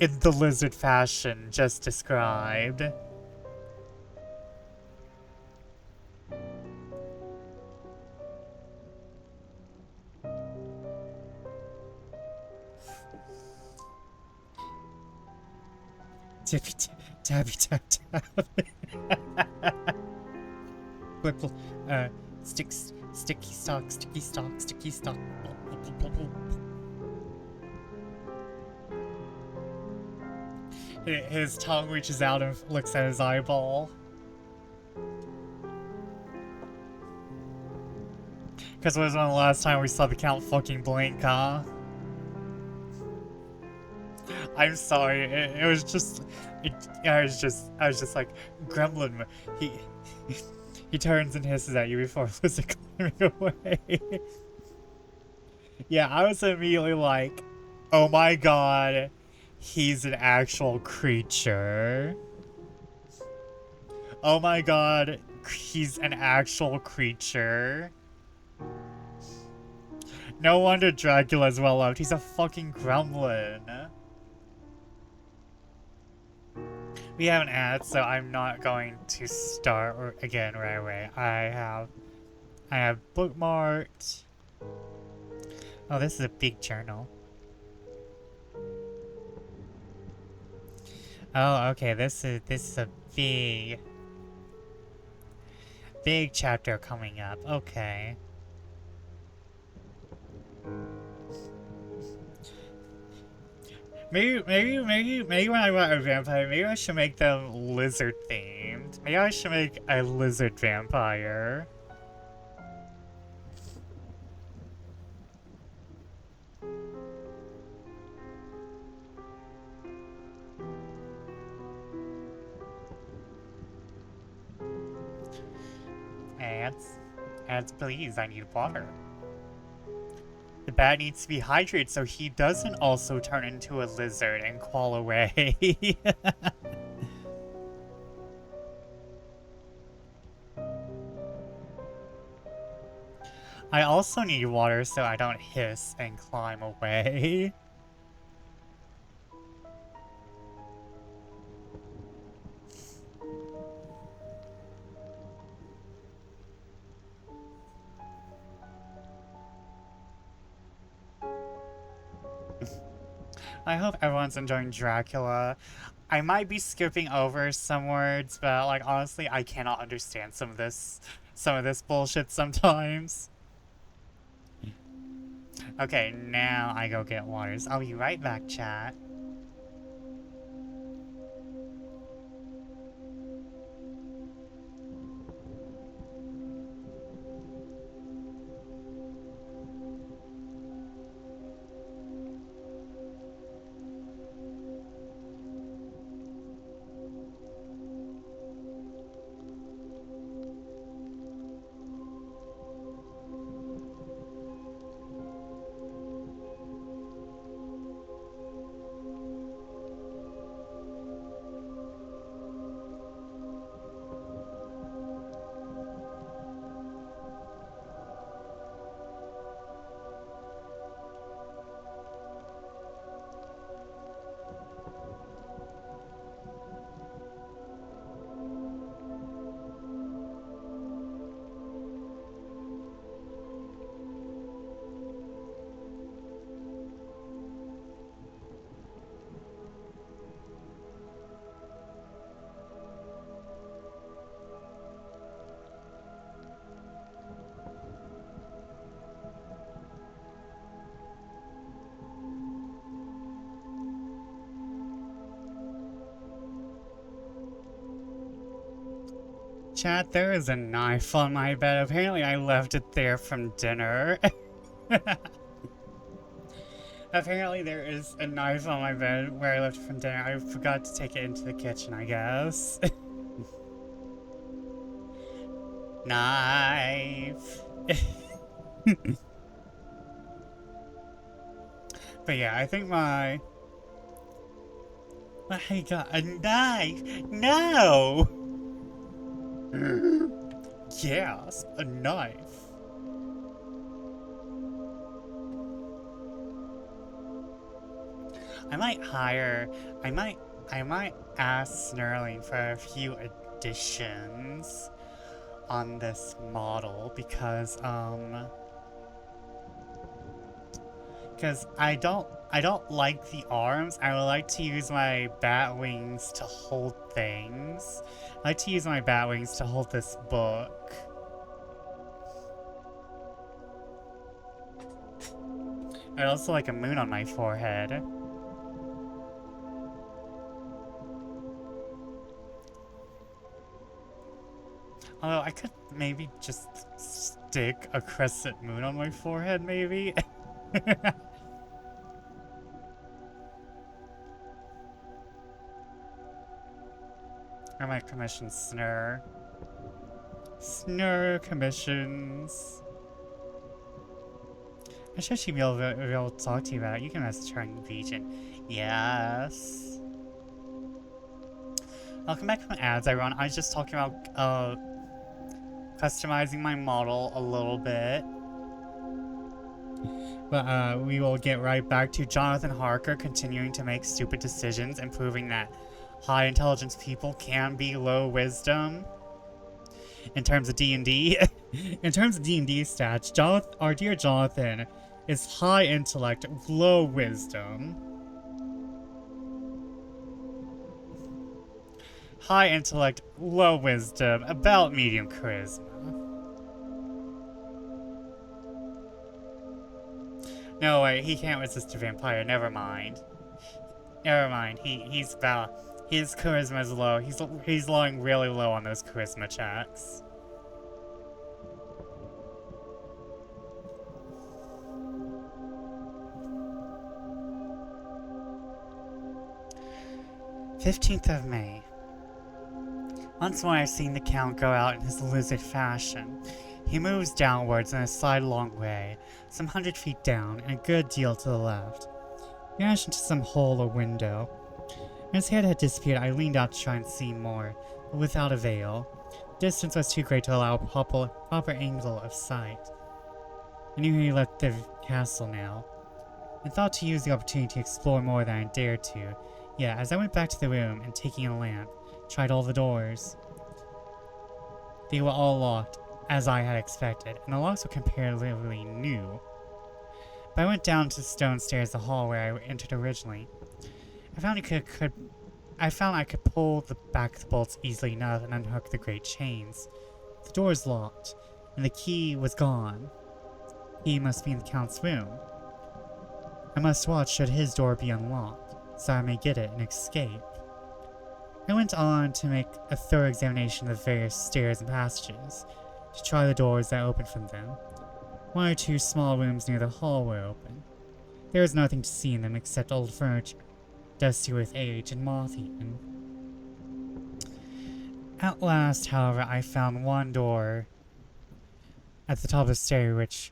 in the lizard fashion just described. Tippy tap, tabby tap tap. Sticky stock, sticky stock, sticky stock. His tongue reaches out and looks at his eyeball. Because it was one of the last time we saw the Count fucking blink, huh? I'm sorry, it was just, I was just like, gremlin, he turns and hisses at you before lizard climbing away. Yeah, I was immediately like, oh my god, he's an actual creature. Oh my god, he's an actual creature. No wonder Dracula's well loved, he's a fucking gremlin. We have an ad, so I'm not going to start again right away. I have bookmarked. Oh, this is a big journal. Oh, okay. This is a big chapter coming up. Okay. Maybe when I want a vampire, maybe I should make them lizard themed. Maybe I should make a lizard vampire. Ads please, I need water. The bat needs to be hydrated so he doesn't also turn into a lizard and crawl away. I also need water so I don't hiss and climb away. I hope everyone's enjoying Dracula. I might be skipping over some words, but like honestly, I cannot understand some of this bullshit sometimes. Okay, now I go get waters. I'll be right back, chat. Chat, there is a knife on my bed. Apparently I left it there from dinner. Apparently there is a knife on my bed where I left it from dinner. I forgot to take it into the kitchen, I guess. Knife. But yeah, I think I got a knife. No! Yes, a knife. I might ask Snurling for a few additions on this model because I don't like the arms. I would like to use my bat wings to hold things. I like to use my bat wings to hold this book. I'd also like a moon on my forehead. Although I could maybe just stick a crescent moon on my forehead, maybe? I might commission Snur. Snur commissions. I'm sure she'd be able to talk to you about it. You can message her in the region. Yes. Welcome back from ads, everyone. I was just talking about customizing my model a little bit. But we will get right back to Jonathan Harker continuing to make stupid decisions and proving that high intelligence people can be low wisdom. In terms of D&D, in terms of D&D stats, our dear Jonathan is high intellect, low wisdom. High intellect, low wisdom, about medium charisma. No way, he can't resist a vampire, never mind. Never mind, his charisma is low. He's lying really low on those charisma checks. "15th of May. Once more I've seen the Count go out in his lizard fashion. He moves downwards in a sidelong way, some 100 feet down, and a good deal to the left. He vanished into some hole or window. When his head had disappeared, I leaned out to try and see more, but without avail. The distance was too great to allow a proper angle of sight. I knew he left the castle now, and thought to use the opportunity to explore more than I dared to. Yet, as I went back to the room and taking a lamp, tried all the doors. They were all locked, as I had expected, and the locks were comparatively new. But I went down to the stone stairs the hall where I entered originally. I found I could pull back the bolts easily enough and unhook the great chains. The door is locked, and the key was gone. He must be in the Count's room. I must watch should his door be unlocked, so I may get it and escape. I went on to make a thorough examination of the various stairs and passages, to try the doors that opened from them. One or two small rooms near the hall were open. There was nothing to see in them except old furniture, dusty with age and moth-eaten. At last, however, I found one door at the top of the stair which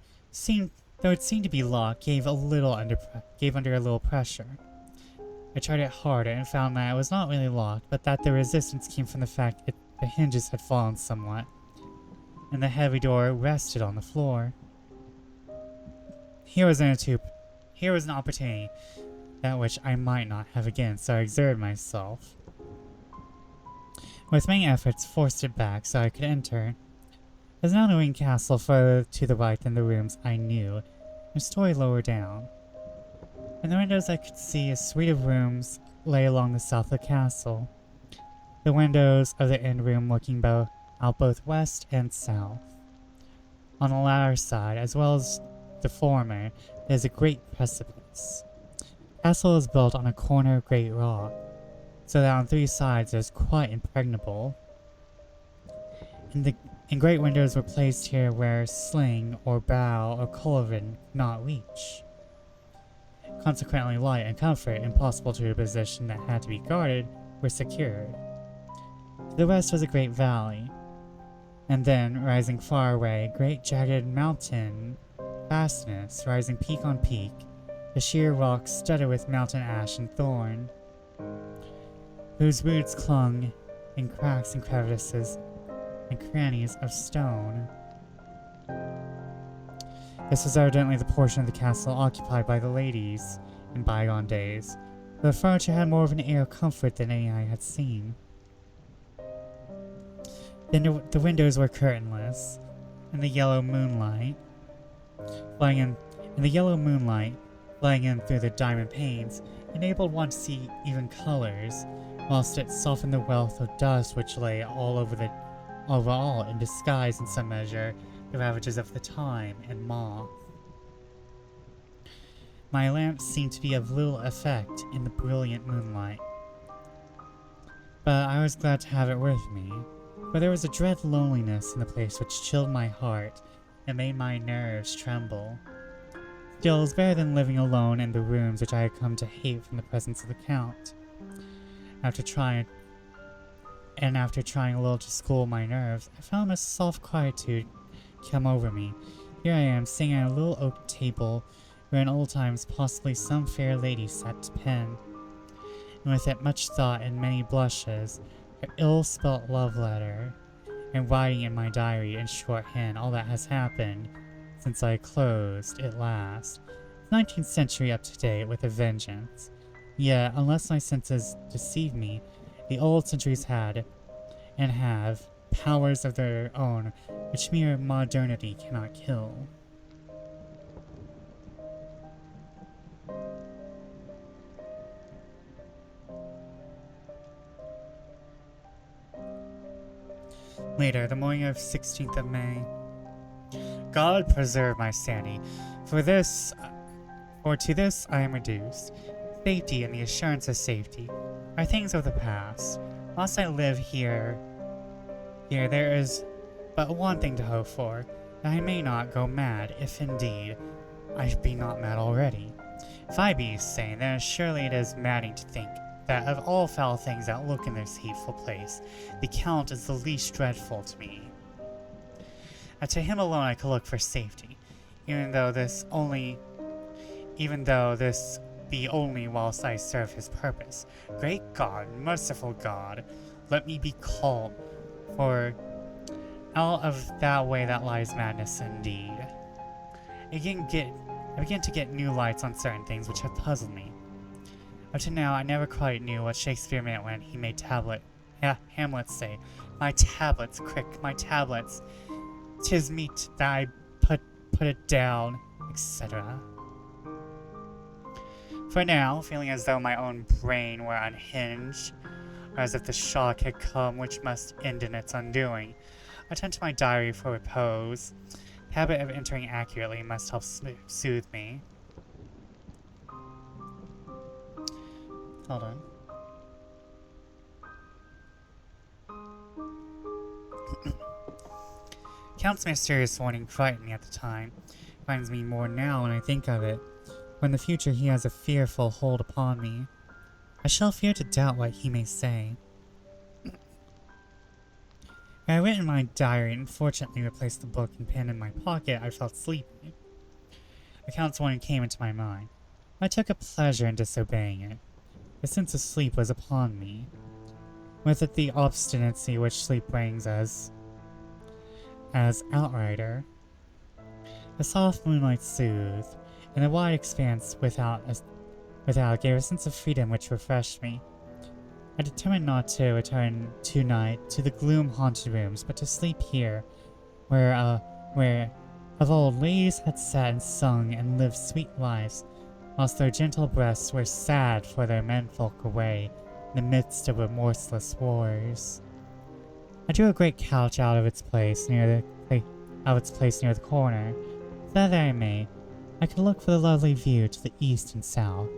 though it seemed to be locked, gave under a little pressure. I tried it harder and found that it was not really locked, but that the resistance came from the fact that the hinges had fallen somewhat, and the heavy door rested on the floor. Here was an opportunity, that which I might not have again, so I exerted myself. With many efforts, forced it back so I could enter. There was now a winged castle further to the right than the rooms I knew, and a story lower down. In the windows I could see a suite of rooms lay along the south of the castle, the windows of the end room looking out both west and south. On the latter side, as well as the former, there is a great precipice. The castle is built on a corner of great rock, so that on three sides it is quite impregnable. And great windows were placed here where sling or bow or culverin could not reach. Consequently, light and comfort, impossible to a position that had to be guarded, were secured. To the west was a great valley, and then, rising far away, great jagged mountain fastness, rising peak on peak, the sheer rocks studded with mountain ash and thorn, whose roots clung in cracks and crevices and crannies of stone. This was evidently the portion of the castle occupied by the ladies in bygone days, but the furniture had more of an air of comfort than any I had seen. Then the windows were curtainless, and the yellow moonlight, flying in through the diamond panes, enabled one to see even colors, whilst it softened the wealth of dust which lay overall in disguise in some measure the ravages of the time and moth. My lamp seemed to be of little effect in the brilliant moonlight, but I was glad to have it with me, for there was a dread loneliness in the place which chilled my heart and made my nerves tremble. Still, it was better than living alone in the rooms which I had come to hate from the presence of the Count. After trying a little to school my nerves, I found a soft quietude come over me. Here I am, sitting at a little oak table, where in old times possibly some fair lady sat to pen, and with it much thought and many blushes, her ill-spelt love letter, and writing in my diary in shorthand all that has happened since I closed it last. The 19th century up to date with a vengeance. Yet, unless my senses deceive me, the old centuries had, and have, powers of their own which mere modernity cannot kill. Later, the morning of 16th of May. God preserve my sanity, for to this I am reduced. Safety and the assurance of safety are things of the past. Whilst I live here there is but one thing to hope for, that I may not go mad, if indeed I be not mad already. If I be sane, then surely it is maddening to think that of all foul things that look in this hateful place, the Count is the least dreadful to me. And to him alone I could look for safety, even though this be only whilst I serve his purpose. Great God, merciful God, let me be calm, for out of that way that lies madness indeed. I begin to get new lights on certain things which have puzzled me. Up to now, I never quite knew what Shakespeare meant when he made Hamlet say, "My tablets, crick, my tablets, 'tis meet that I put it down," etc. For now, feeling as though my own brain were unhinged, or as if the shock had come which must end in its undoing, I turned to my diary for repose. The habit of entering accurately must help soothe me. Hold on. Count's mysterious warning frightened me at the time. Frightens me more now when I think of it. For in the future he has a fearful hold upon me. I shall fear to doubt what he may say. When I went in my diary and fortunately replaced the book and pen in my pocket, I felt sleepy. The Count's warning came into my mind. I took a pleasure in disobeying it. A sense of sleep was upon me. With it the obstinacy which sleep brings us as outrider. The soft moonlight soothed, and the wide expanse without gave a sense of freedom which refreshed me. I determined not to return tonight to the gloom-haunted rooms, but to sleep here, where of old ladies had sat and sung and lived sweet lives, whilst their gentle breasts were sad for their menfolk away in the midst of remorseless wars. I drew a great couch out of its place near the corner, so that I could look for the lovely view to the east and south,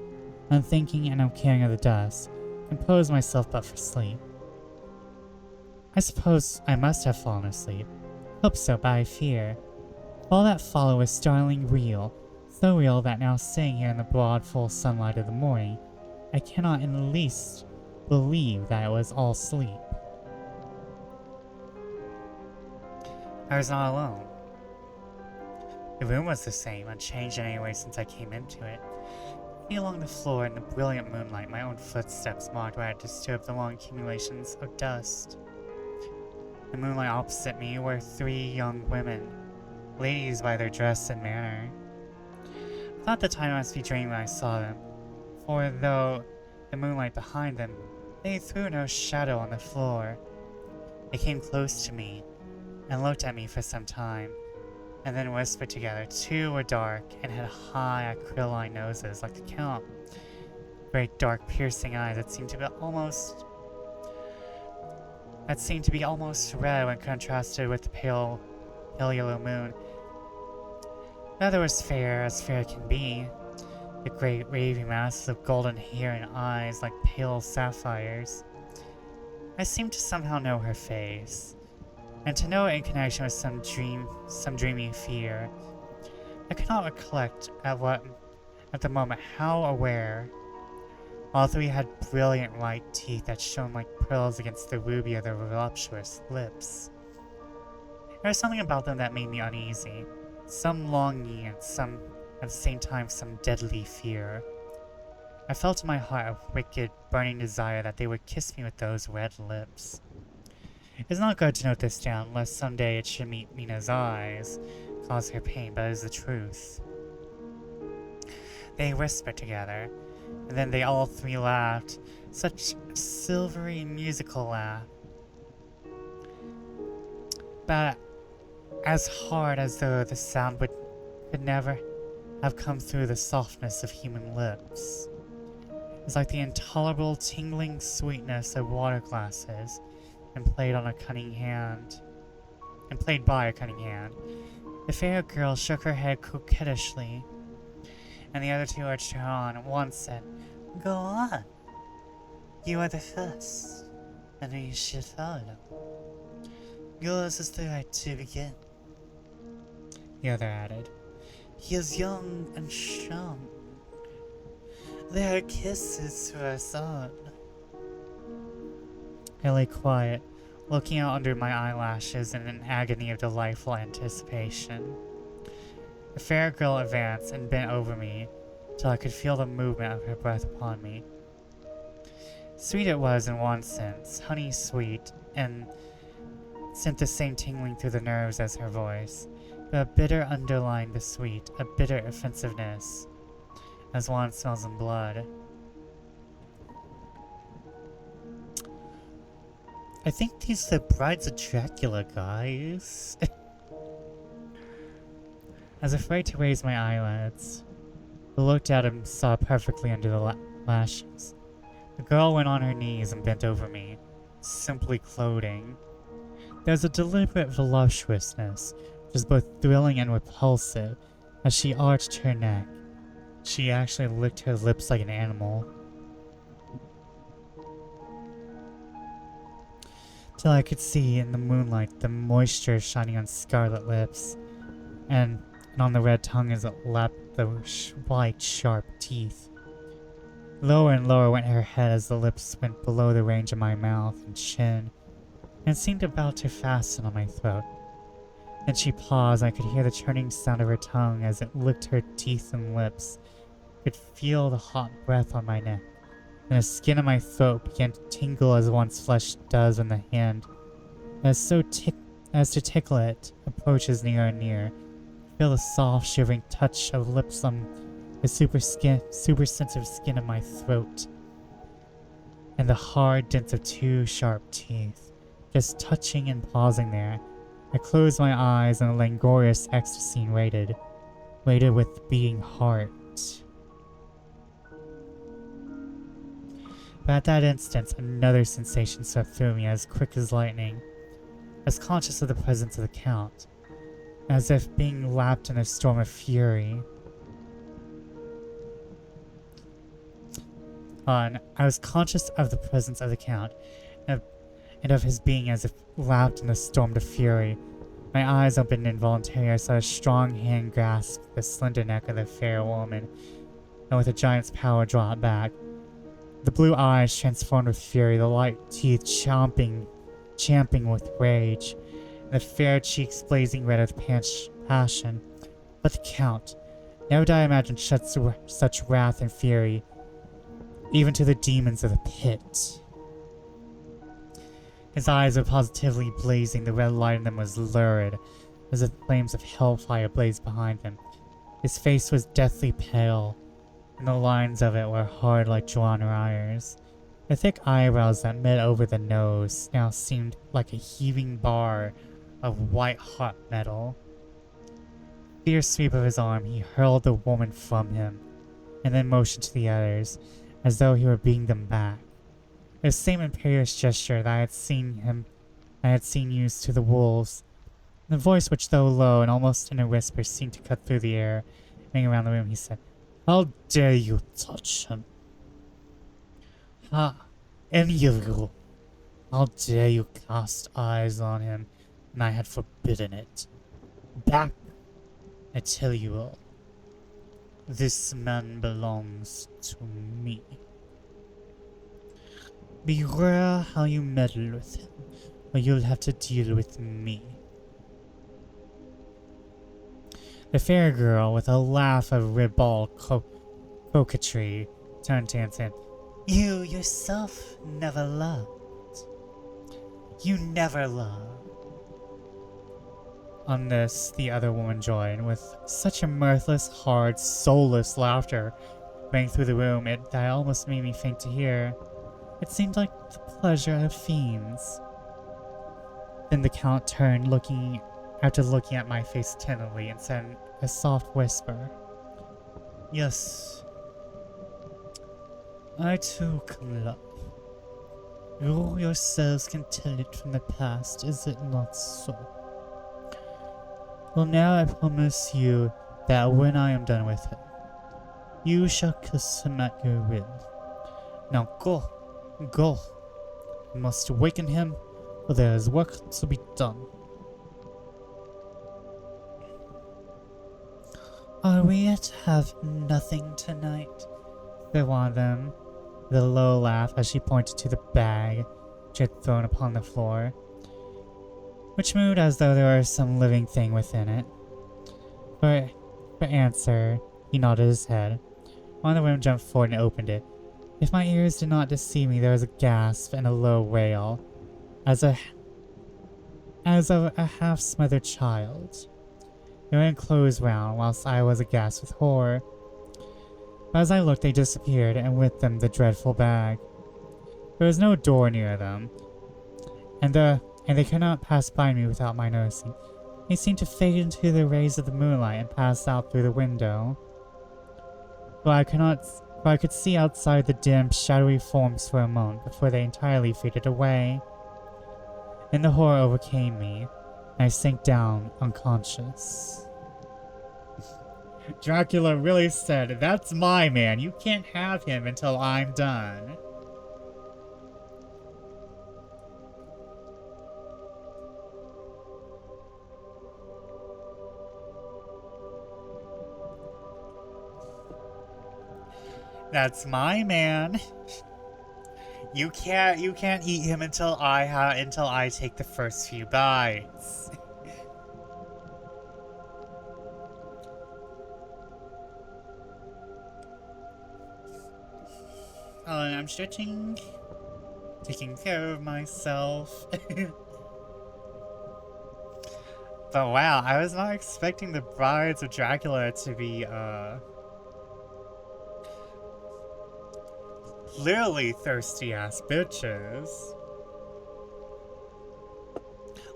unthinking and uncaring of the dust, compose myself but for sleep. I suppose I must have fallen asleep. Hope so, but I fear. All that followed was startling real, so real that now sitting here in the broad full sunlight of the morning, I cannot in the least believe that it was all sleep. I was not alone. The room was the same, unchanged in any way since I came into it. Walking along the floor in the brilliant moonlight, my own footsteps marked where I had disturbed the long accumulations of dust. In the moonlight opposite me were 3 young women, ladies by their dress and manner. I thought the time I must be dreaming when I saw them, for though the moonlight behind them, they threw no shadow on the floor. They came close to me, and looked at me for some time, and then whispered together. 2 were dark, and had high aquiline noses like the Count, great dark piercing eyes that seemed to be almost red when contrasted with the pale yellow moon. The other was fair as fair can be, the great wavy masses of golden hair and eyes like pale sapphires. I seemed to somehow know her face, and to know it in connection with some dreamy fear. I could not recollect at the moment how aware. All 3 had brilliant white teeth that shone like pearls against the ruby of their voluptuous lips. There was something about them that made me uneasy, some longing and at the same time some deadly fear. I felt in my heart a wicked, burning desire that they would kiss me with those red lips. It is not good to note this down, lest someday it should meet Mina's eyes, cause her pain, but it is the truth. They whispered together, and then they all 3 laughed, such a silvery musical laugh, but as hard as though the sound could never have come through the softness of human lips. It was like the intolerable tingling sweetness of water glasses, and played by a cunning hand. The fair girl shook her head coquettishly, and the other 2 urged her on. One said, "Go on. You are the first, and we should follow. Yours is the right to begin." The other added, "He is young and strong. There are kisses for us on." I lay quiet, looking out under my eyelashes in an agony of delightful anticipation. The fair girl advanced and bent over me till I could feel the movement of her breath upon me. Sweet it was in one sense, honey sweet, and sent the same tingling through the nerves as her voice, but a bitter underlined the sweet, a bitter offensiveness, as one smells in blood. I think these are the brides of Dracula, guys. I was afraid to raise my eyelids. I looked at him, saw perfectly under the lashes. The girl went on her knees and bent over me, simply gloating. There was a deliberate voluptuousness, which was both thrilling and repulsive, as she arched her neck. She actually licked her lips like an animal. Till I could see in the moonlight the moisture shining on scarlet lips, and on the red tongue as it lapped the white, sharp teeth. Lower and lower went her head as the lips went below the range of my mouth and chin, and seemed about to fasten on my throat. Then she paused, and I could hear the churning sound of her tongue as it licked her teeth and lips. I could feel the hot breath on my neck, and the skin of my throat began to tingle as one's flesh does when the hand, as to tickle it, approaches nearer and nearer. Feel the soft, shivering touch of lips on the super sensitive skin of my throat, and the hard dents of two sharp teeth, just touching and pausing there. I closed my eyes and a languorous ecstasy waited with beating heart. But at that instant, another sensation swept through me as quick as lightning. I was conscious of the presence of the Count, as if being lapped in a storm of fury. I was conscious of the presence of the Count, and of his being as if lapped in a storm of fury. My eyes opened involuntarily. I saw a strong hand grasp the slender neck of the fair woman, and with a giant's power draw it back. The blue eyes transformed with fury, the light teeth champing with rage, and the fair cheeks blazing red with passion. But the Count, never did I imagine such wrath and fury, even to the demons of the pit. His eyes were positively blazing, the red light in them was lurid, as the flames of hellfire blazed behind him. His face was deathly pale, and the lines of it were hard like drawn wires. The thick eyebrows that met over the nose now seemed like a heaving bar of white-hot metal. Fierce sweep of his arm, he hurled the woman from him, and then motioned to the others, as though he were beating them back. The same imperious gesture that I had seen used to the wolves. The voice which, though low and almost in a whisper, seemed to cut through the air, ringing around the room, he said, "How dare you touch him? Any of you, how dare you cast eyes on him, and I had forbidden it. Back, I tell you all. This man belongs to me. Beware how you meddle with him, or you'll have to deal with me." The fair girl, with a laugh of ribald coquetry, turned to him and said, "You yourself never loved. You never loved." On this, the other woman joined, with such a mirthless, hard, soulless laughter rang through the room that almost made me faint to hear. It seemed like the pleasure of fiends. Then the Count turned, after looking at my face tenderly, and said in a soft whisper, "Yes, I too can love. You yourselves can tell it from the past, is it not so? Well, now I promise you that when I am done with him, you shall kiss him at your will. Now go. You must awaken him, for there is work to be done." "Are we to have nothing tonight?" said one of them, with a low laugh as she pointed to the bag she had thrown upon the floor, which moved as though there were some living thing within it. For answer, he nodded his head. One of the women jumped forward and opened it. If my ears did not deceive me, there was a gasp and a low wail, as of a half-smothered child. They were enclosed round, whilst I was aghast with horror. But as I looked, they disappeared, and with them the dreadful bag. There was no door near them, and they could not pass by me without my noticing. They seemed to fade into the rays of the moonlight and pass out through the window. but I could see outside the dim, shadowy forms for a moment before they entirely faded away. And the horror overcame me, and I sank down unconscious. Dracula really said, "That's my man, you can't have him until I'm done." That's my man. You can't eat him until I take the first few bites. Oh, and I'm stretching, taking care of myself. But wow, I was not expecting the brides of Dracula to be literally thirsty ass bitches.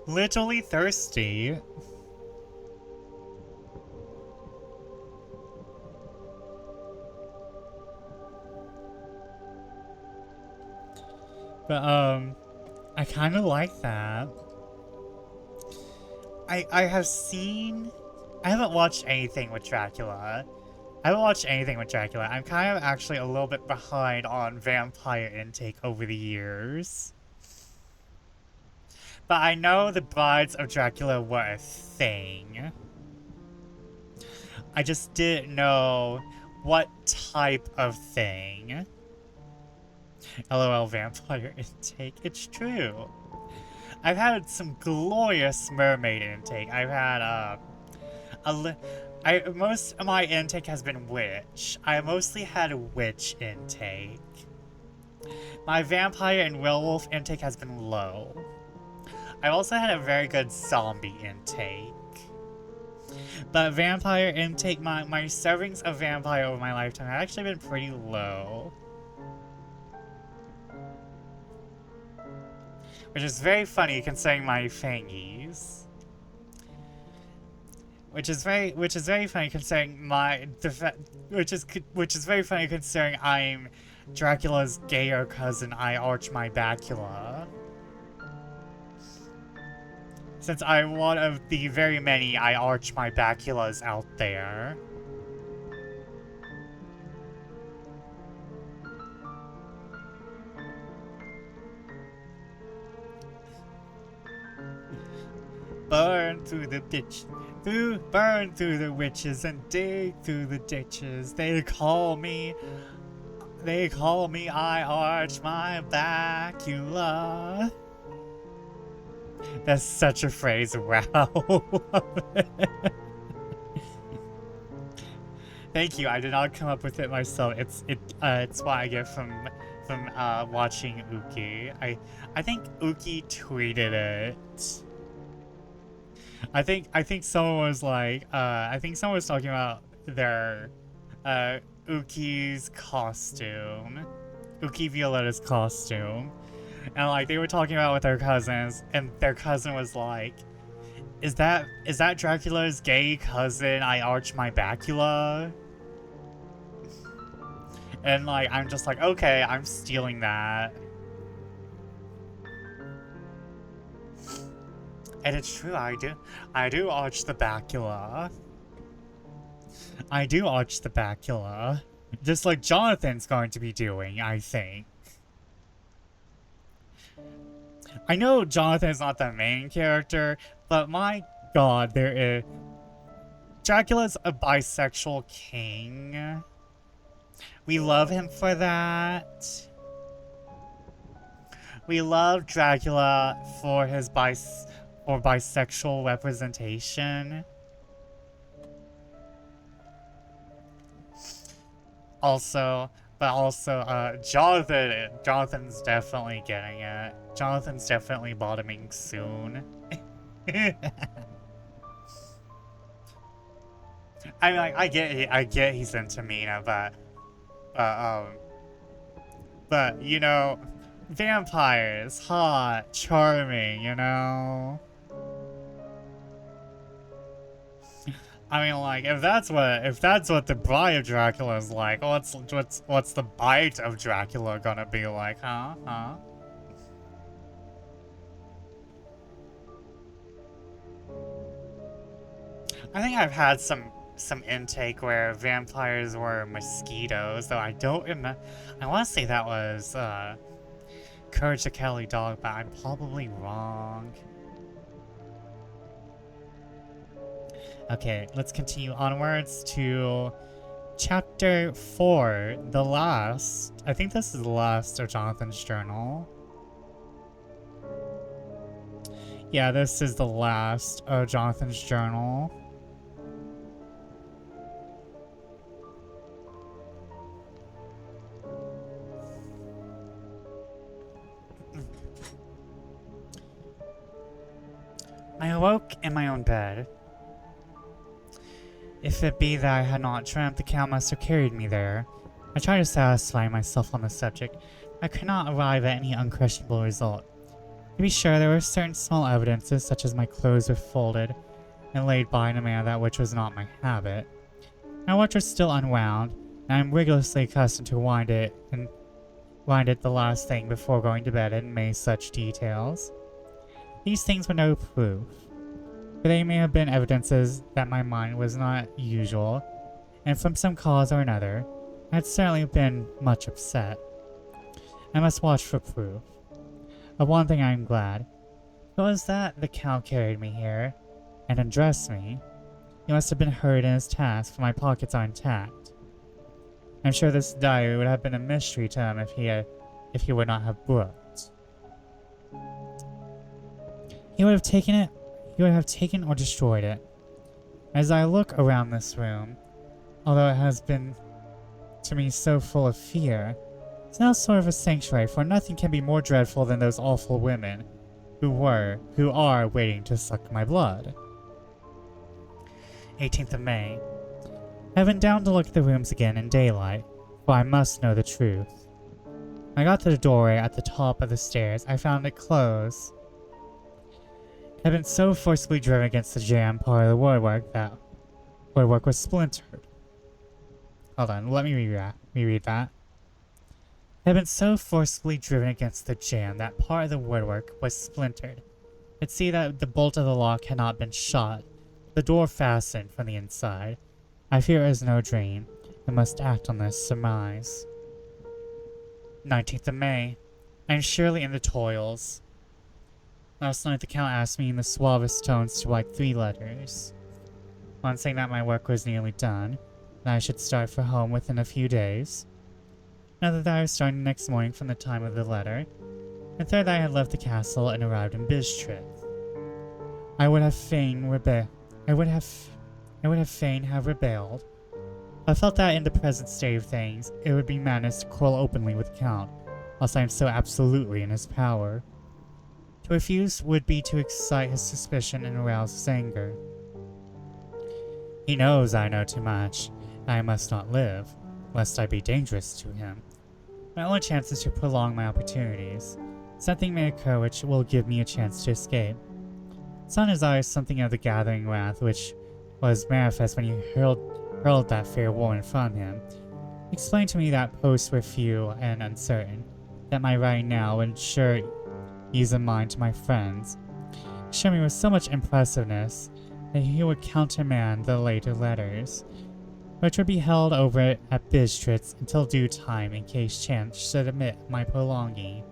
Literally thirsty. But I kind of like that. I haven't watched anything with Dracula. I'm kind of actually a little bit behind on vampire intake over the years. But I know the brides of Dracula were a thing. I just didn't know what type of thing. LOL vampire intake. It's true. I've had some glorious mermaid intake. I've had most of my intake has been witch. I mostly had a witch intake. My vampire and werewolf intake has been low. I've also had a very good zombie intake. But vampire intake, my servings of vampire over my lifetime have actually been pretty low. Which is very funny considering my fangies. Which is very funny considering which is very funny considering I'm Dracula's gayer cousin. I arch my bacula. Since I'm one of the very many I arch my baculas out there. Burn through the ditch, burn through the witches and dig through the ditches. They call me I arch my bacula. That's such a phrase, wow. Thank you, I did not come up with it myself. It's what I get from watching Uki. I think Uki tweeted it. I think someone was like, I think someone was talking about their, Uki's costume. Uki Violetta's costume. And like, they were talking about with their cousins, and their cousin was like, is that Dracula's gay cousin, I arch my bacula? And like, I'm just like, okay, I'm stealing that. And it's true, I do arch the bacula. I do arch the bacula. Just like Jonathan's going to be doing, I think. I know Jonathan is not the main character, but my god, Dracula's a bisexual king. We love him for that. We love Dracula for his bisexual representation. Jonathan's definitely getting it. Jonathan's definitely bottoming soon. I mean, like, I get he's into Mina, but you know, vampires, hot, charming, you know. I mean, like, if that's what the bride of Dracula is like, what's the bite of Dracula gonna be like, huh? Huh? I think I've had some intake where vampires were mosquitoes, though I don't remember. I want to say that was Courage the Cowardly Dog, but I'm probably wrong. Okay, let's continue onwards to Chapter 4, the last. I think this is the last of Jonathan's journal. Yeah, this is the last of Jonathan's journal. I awoke in my own bed. If it be that I had not dreamt, the cow must have carried me there. I tried to satisfy myself on the subject. I could not arrive at any unquestionable result. To be sure, there were certain small evidences, such as my clothes were folded and laid by in a manner that which was not my habit. My watch was still unwound, and I am rigorously accustomed to wind it the last thing before going to bed and made such details. These things were no proof, but they may have been evidences that my mind was not usual, and from some cause or another, I had certainly been much upset. I must watch for proof. Of one thing I am glad. It was that the Count carried me here, and undressed me. He must have been hurried in his task, for my pockets are intact. I'm sure this diary would have been a mystery to him if he would not have booked. He would have taken it. He would have taken or destroyed it. As I look around this room, although it has been to me so full of fear, it's now sort of a sanctuary, for nothing can be more dreadful than those awful women who are waiting to suck my blood. 18th of May. I went down to look at the rooms again in daylight, for I must know the truth. When I got to the doorway at the top of the stairs, I found it closed. It had been so forcibly driven against the jamb part of the woodwork that woodwork was splintered. Hold on, let me reread that. It had been so forcibly driven against the jamb that part of the woodwork was splintered. I could see that the bolt of the lock had not been shot, the door fastened from the inside. I fear it was no dream, and must act on this surmise. 19th of May. I am surely in the toils. Last night the Count asked me in the suavest tones to write 3 letters. One saying that my work was nearly done, and I should start for home within a few days. Another that I was starting next morning from the time of the letter. And third that I had left the castle and arrived in Bistritz. I would have fain have rebelled. I felt that in the present state of things, it would be madness to quarrel openly with the Count, whilst I am so absolutely in his power. To refuse would be to excite his suspicion and arouse his anger. He knows I know too much, and I must not live, lest I be dangerous to him. My only chance is to prolong my opportunities. Something may occur which will give me a chance to escape. Saw in his eyes something of the gathering wrath which was manifest when he hurled that fair woman from him. He explained to me that posts were few and uncertain, that my writing now would ensure ease of mind to my friends. He showed me with so much impressiveness that he would countermand the later letters, which would be held over at Bistritz until due time in case chance should admit my prolonging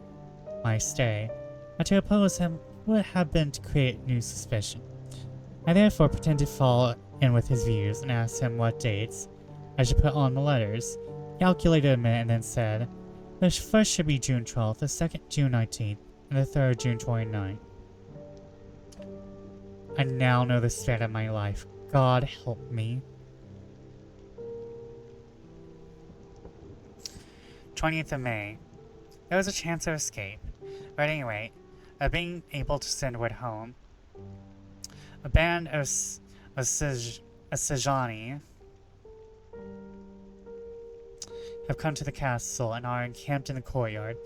my stay. And to oppose him would have been to create new suspicion. I therefore pretended to fall in with his views and asked him what dates I should put on the letters. He calculated a minute and then said, the first should be June 12th, the second June 19th, and the third June 29th. I now know the state of my life. God help me. 20th of May. There was a chance of escape, but at any rate, of being able to send word home. A band of Sejani have come to the castle and are encamped in the courtyard.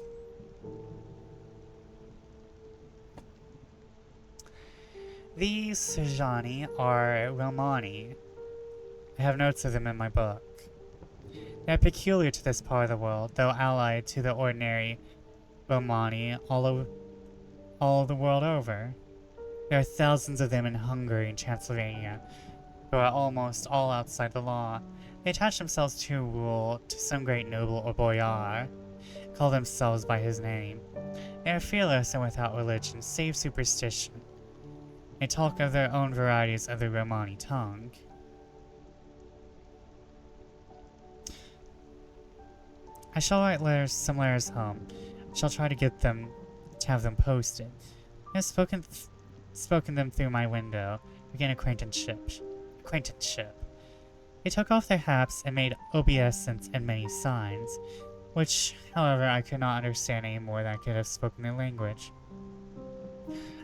These Sejani are Romani, I have notes of them in my book. They are peculiar to this part of the world, though allied to the ordinary Romani all the world over. There are thousands of them in Hungary and Transylvania, who are almost all outside the law. They attach themselves to rule to some great noble or boyar, call themselves by his name. They are fearless and without religion, save superstition. They talk of their own varieties of the Romani tongue. I shall write some letters home. I shall try to have them posted. I have spoken them through my window, begin acquaintanceship. They took off their hats and made obeisance and many signs, which, however, I could not understand any more than I could have spoken their language.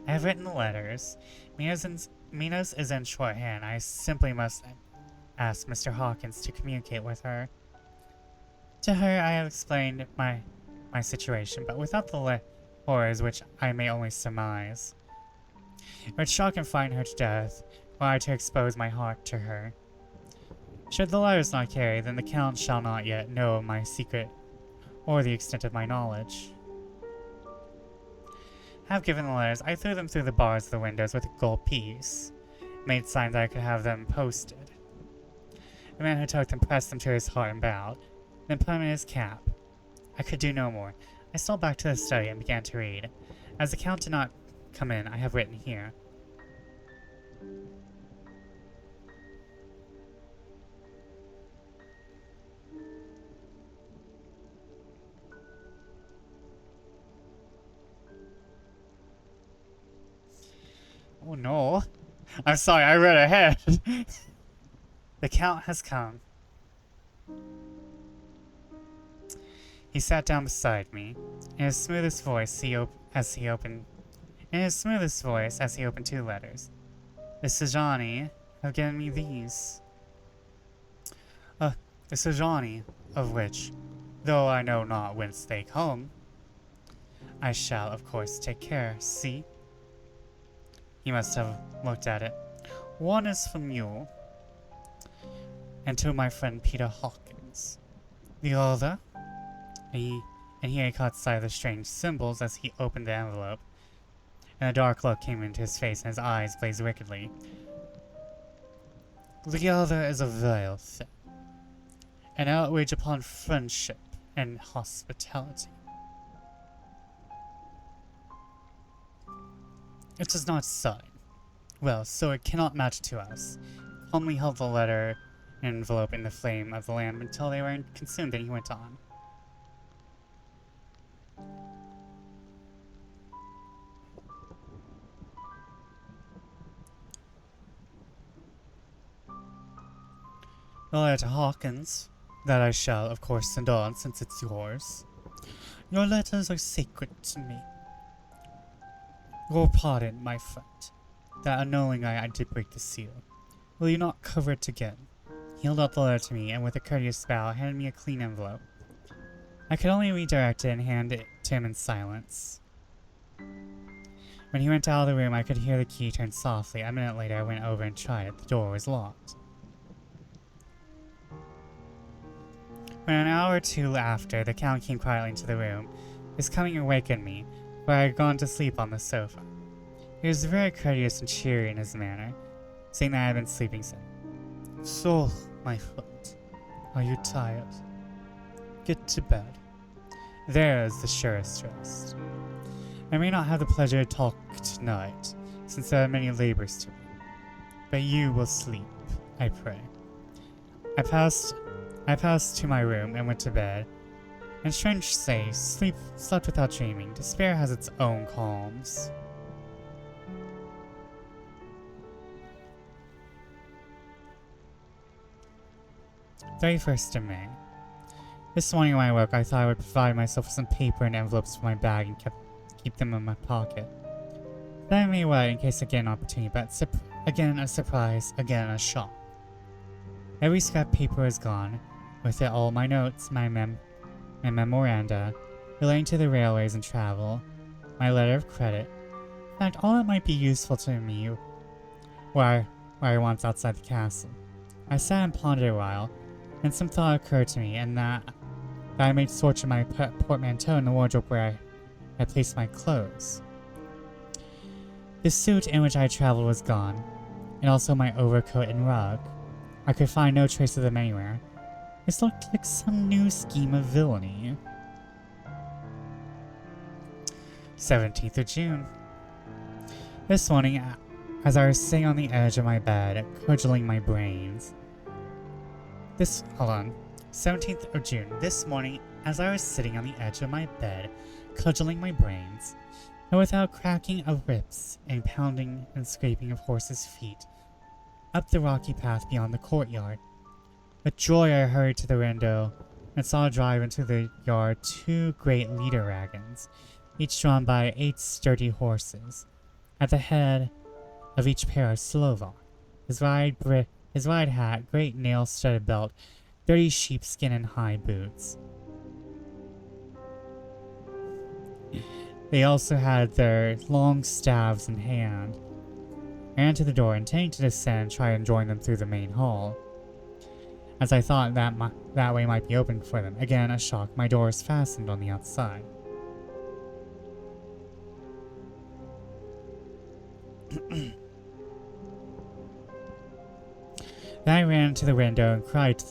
I have written letters. Mina's is in shorthand. I simply must ask Mr. Hawkins to communicate with her. To her I have explained my situation, but without the horrors which I may only surmise. It would shock and frighten her to death, were I to expose my heart to her. Should the letters not carry, then the Count shall not yet know my secret, or the extent of my knowledge. Have given the letters, I threw them through the bars of the windows with a gold piece, made signs that I could have them posted. The man who took them pressed them to his heart and bowed, then put them in his cap. I could do no more. I stole back to the study and began to read. As the Count did not come in, I have written here. Oh no. I'm sorry, I read ahead. The Count has come. He sat down beside me. In his smoothest voice as he opened two letters. The Sejani have given me these. The Sejani, of which, though I know not whence they come, I shall, of course, take care. See? He must have looked at it. One is from you, and to my friend Peter Hawkins. The other, and he caught sight of the strange symbols as he opened the envelope, and a dark look came into his face and his eyes blazed wickedly. The other is a vile thing, an outrage upon friendship and hospitality. It does not sign. Well, so it cannot matter to us. Calmly held the letter and envelope in the flame of the lamp until they were consumed, and he went on. The letter to Hawkins, that I shall, of course, send on, since it's yours. Your letters are sacred to me. Your pardon, my friend, that unknowingly I did break the seal. Will you not cover it again? He held out the letter to me, and with a courteous bow, handed me a clean envelope. I could only redirect it and hand it to him in silence. When he went out of the room, I could hear the key turn softly. A minute later, I went over and tried it. The door was locked. When an hour or two after, the Count came quietly into the room. His coming awakened me, for I had gone to sleep on the sofa. He was very courteous and cheery in his manner, seeing that I had been sleeping so. So, my friend, are you tired? Get to bed. There is the surest rest. I may not have the pleasure to talk tonight, since there are many labors to me, but you will sleep, I pray. I passed to my room and went to bed, and strange to say, slept without dreaming. Despair has its own calms. "31st of May. This morning when I woke, I thought I would provide myself with some paper and envelopes for my bag and keep them in my pocket. That I may write in case I get an opportunity, but again a surprise, again a shock. Every scrap paper is gone, with it all my notes, my memoranda, relating to the railways and travel, my letter of credit, in fact all that might be useful to me where I once outside the castle. I sat and pondered a while, and some thought occurred to me, and that I made search of my portmanteau in the wardrobe where I placed my clothes. The suit in which I traveled was gone, and also my overcoat and rug. I could find no trace of them anywhere. This looked like some new scheme of villainy. 17th of June. This morning, as I was sitting on the edge of my bed, cudgeling my brains. 17th of June. This morning, as I was sitting on the edge of my bed, cudgeling my brains, and without cracking of whips and pounding and scraping of horses' feet, up the rocky path beyond the courtyard. With joy I hurried to the window and saw drive into the yard 2 great leader wagons, each drawn by 8 sturdy horses. At the head of each pair of Slovak, his wide hat, great nail-studded belt, dirty sheepskin and high boots. They also had their long staves in hand. I ran to the door, intending to descend and try and join them through the main hall, as I thought that way might be open for them. Again, a shock. My door is fastened on the outside. Then I ran to the window and cried.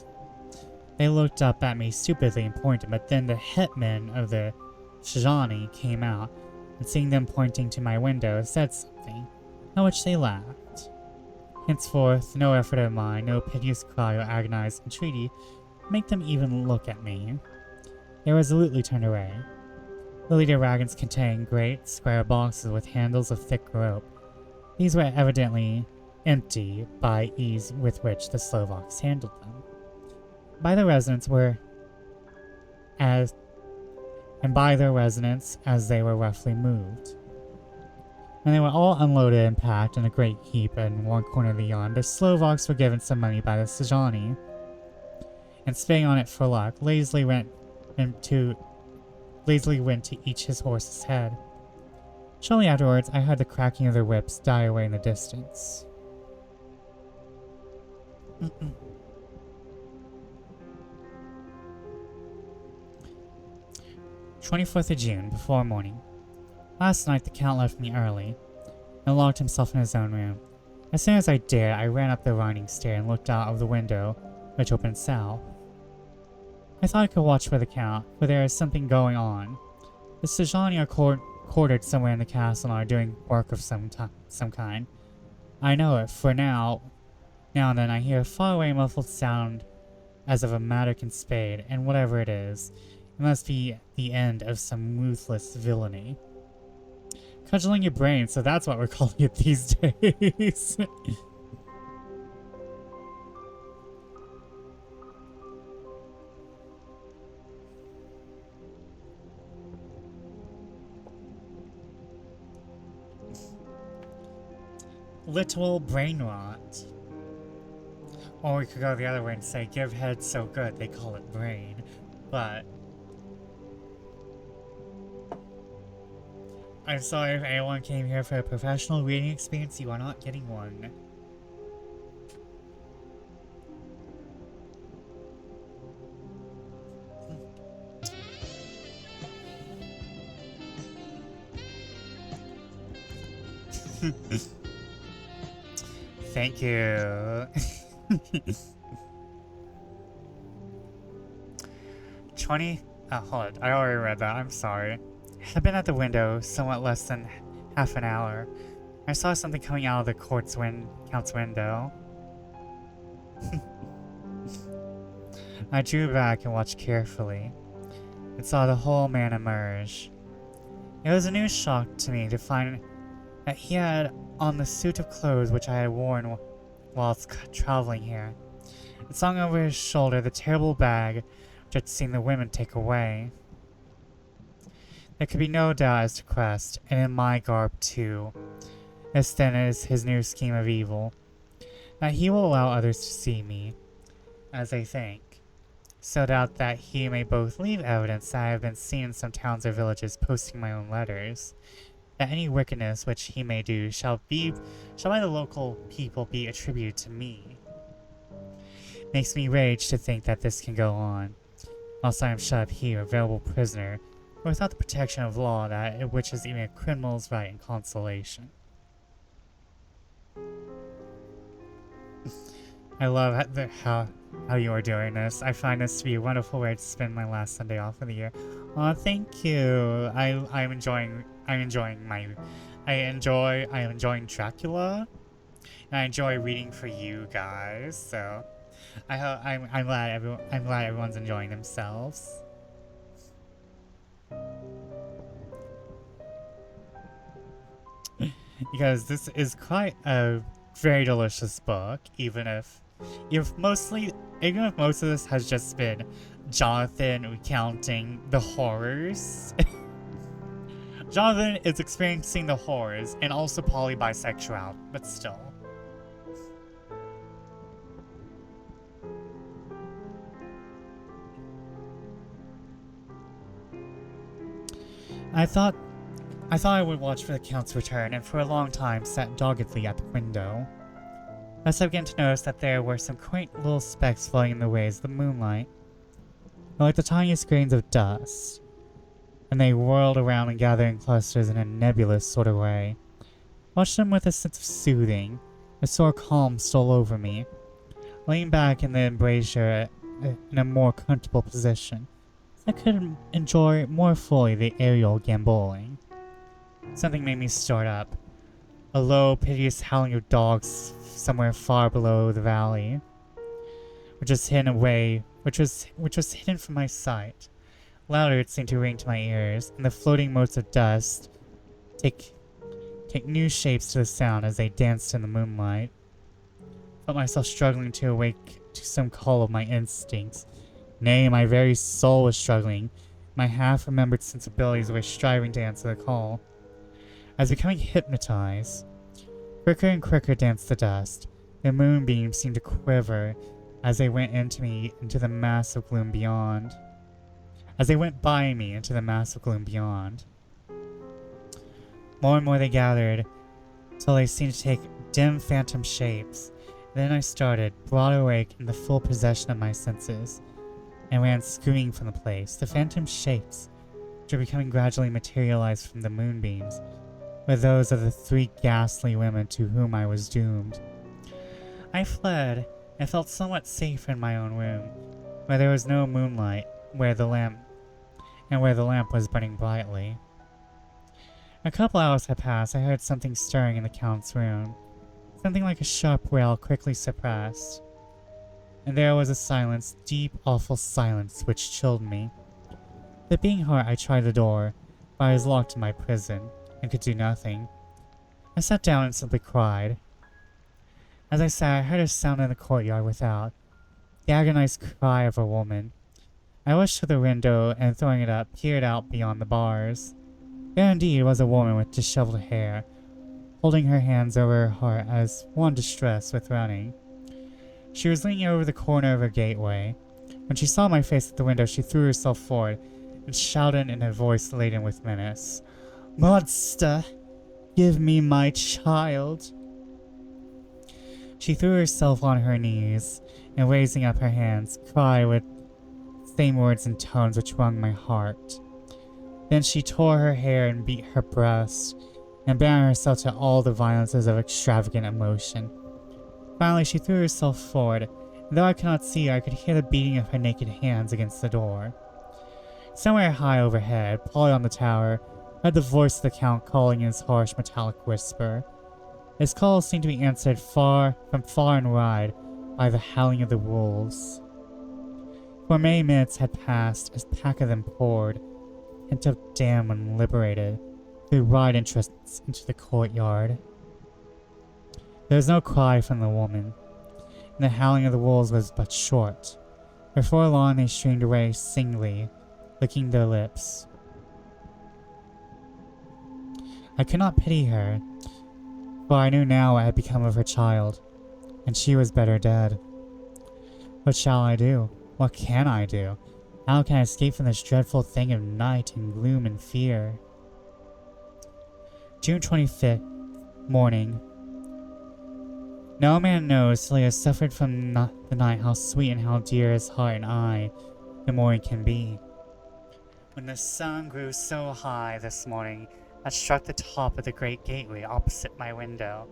They looked up at me stupidly and pointed, but then the hetman of the Shizani came out, and seeing them pointing to my window, said something, at which they laughed. Henceforth, no effort of mine, no piteous cry or agonized entreaty, make them even look at me. They resolutely turned away. The leader wagons contained great square boxes with handles of thick rope. These were evidently empty by ease with which the Slovaks handled them. By their resonance as they were roughly moved. When they were all unloaded and packed in a great heap in one corner of the yard, the Slovaks were given some money by the Sejani, and spitting on it for luck, lazily went to each his horse's head. Shortly afterwards, I heard the cracking of their whips die away in the distance. 24th of June, before morning. Last night the Count left me early, and locked himself in his own room. As soon as I dared, I ran up the winding stair and looked out of the window, which opened south. I thought I could watch for the Count, for there is something going on. The Sejani are quartered somewhere in the castle and are doing work of some kind. I know it, for now and then I hear a faraway muffled sound as of a mattock and spade, and whatever it is, it must be the end of some ruthless villainy. Cudgeling your brain, so that's what we're calling it these days. Literal brain rot. Or we could go the other way and say, give head so good, they call it brain. But I'm sorry if anyone came here for a professional reading experience, you are not getting one. Thank you. 20. Oh, hold on. I already read that. I'm sorry. I've been at the window somewhat less than half an hour. I saw something coming out of the Count's window. I drew back and watched carefully, and saw the whole man emerge. It was a new shock to me to find that he had on the suit of clothes which I had worn whilst traveling here, and slung over his shoulder the terrible bag which I'd seen the women take away. There could be no doubt as to Quest, and in my garb too, as then is his new scheme of evil, that he will allow others to see me, as they think, so that he may both leave evidence that I have been seen in some towns or villages posting my own letters, that any wickedness which he may do shall by the local people be attributed to me. Makes me rage to think that this can go on. Whilst I am shut up here, a available prisoner, without the protection of law that which is even a criminal's right and consolation. I love how you are doing this. I find this to be a wonderful way to spend my last Sunday off of the year. Oh, thank you. I'm enjoying Dracula. And I enjoy reading for you guys. So I'm glad everyone's enjoying themselves. Because this is quite a very delicious book, even if most of this has just been Jonathan recounting the horrors. Jonathan is experiencing the horrors and also polybisexuality, but still. I thought I would watch for the Count's return, and for a long time sat doggedly at the window. Thus I began to notice that there were some quaint little specks floating in the waves of the moonlight, like the tiniest grains of dust, and they whirled around and gathered in clusters in a nebulous sort of way. I watched them with a sense of soothing. A sore calm stole over me. Laying back in the embrasure in a more comfortable position, I could enjoy more fully the aerial gamboling. Something made me start up. A low, piteous howling of dogs somewhere far below the valley, which was hidden from my sight. Louder it seemed to ring to my ears, and the floating motes of dust take new shapes to the sound as they danced in the moonlight. I felt myself struggling to awake to some call of my instincts. Nay, my very soul was struggling. My half-remembered sensibilities were striving to answer the call. I was becoming hypnotized. Quicker and quicker danced the dust. The moonbeams seemed to quiver as they went into the mass of gloom beyond. As they went by me into the mass of gloom beyond. More and more they gathered, till they seemed to take dim phantom shapes. Then I started, broad awake in the full possession of my senses, and ran screaming from the place. The phantom shapes, which were becoming gradually materialized from the moonbeams, were those of the 3 ghastly women to whom I was doomed. I fled, and felt somewhat safer in my own room, where there was no moonlight, where the lamp was burning brightly. A couple hours had passed. I heard something stirring in the Count's room, something like a sharp wail quickly suppressed. And there was a silence, deep, awful silence, which chilled me. The being heart, I tried the door, but I was locked in my prison, and could do nothing. I sat down and simply cried. As I sat, I heard a sound in the courtyard without, the agonized cry of a woman. I rushed to the window, and throwing it up, peered out beyond the bars. There indeed was a woman with disheveled hair, holding her hands over her heart as one distressed with running. She was leaning over the corner of her gateway. When she saw my face at the window, she threw herself forward and shouted in a voice laden with menace, "Monster, give me my child!" She threw herself on her knees, and raising up her hands, cried with the same words and tones which wrung my heart. Then she tore her hair and beat her breast, and bound herself to all the violences of extravagant emotion. Finally, she threw herself forward, and though I could not see her, I could hear the beating of her naked hands against the door. Somewhere high overhead, probably on the tower, I heard the voice of the Count calling in his harsh metallic whisper. His call seemed to be answered from far and wide by the howling of the wolves. For many minutes had passed as a pack of them poured, pent-up damned when liberated, through wide entrances into the courtyard. There was no cry from the woman, and the howling of the wolves was but short. Before long they streamed away singly, licking their lips. I could not pity her, for I knew now what had become of her child, and she was better dead. What shall I do? What can I do? How can I escape from this dreadful thing of night and gloom and fear? June 25th, morning. No man knows till he has suffered from the night how sweet and how dear his heart and eye the morning can be. When the sun grew so high this morning, it struck the top of the great gateway opposite my window.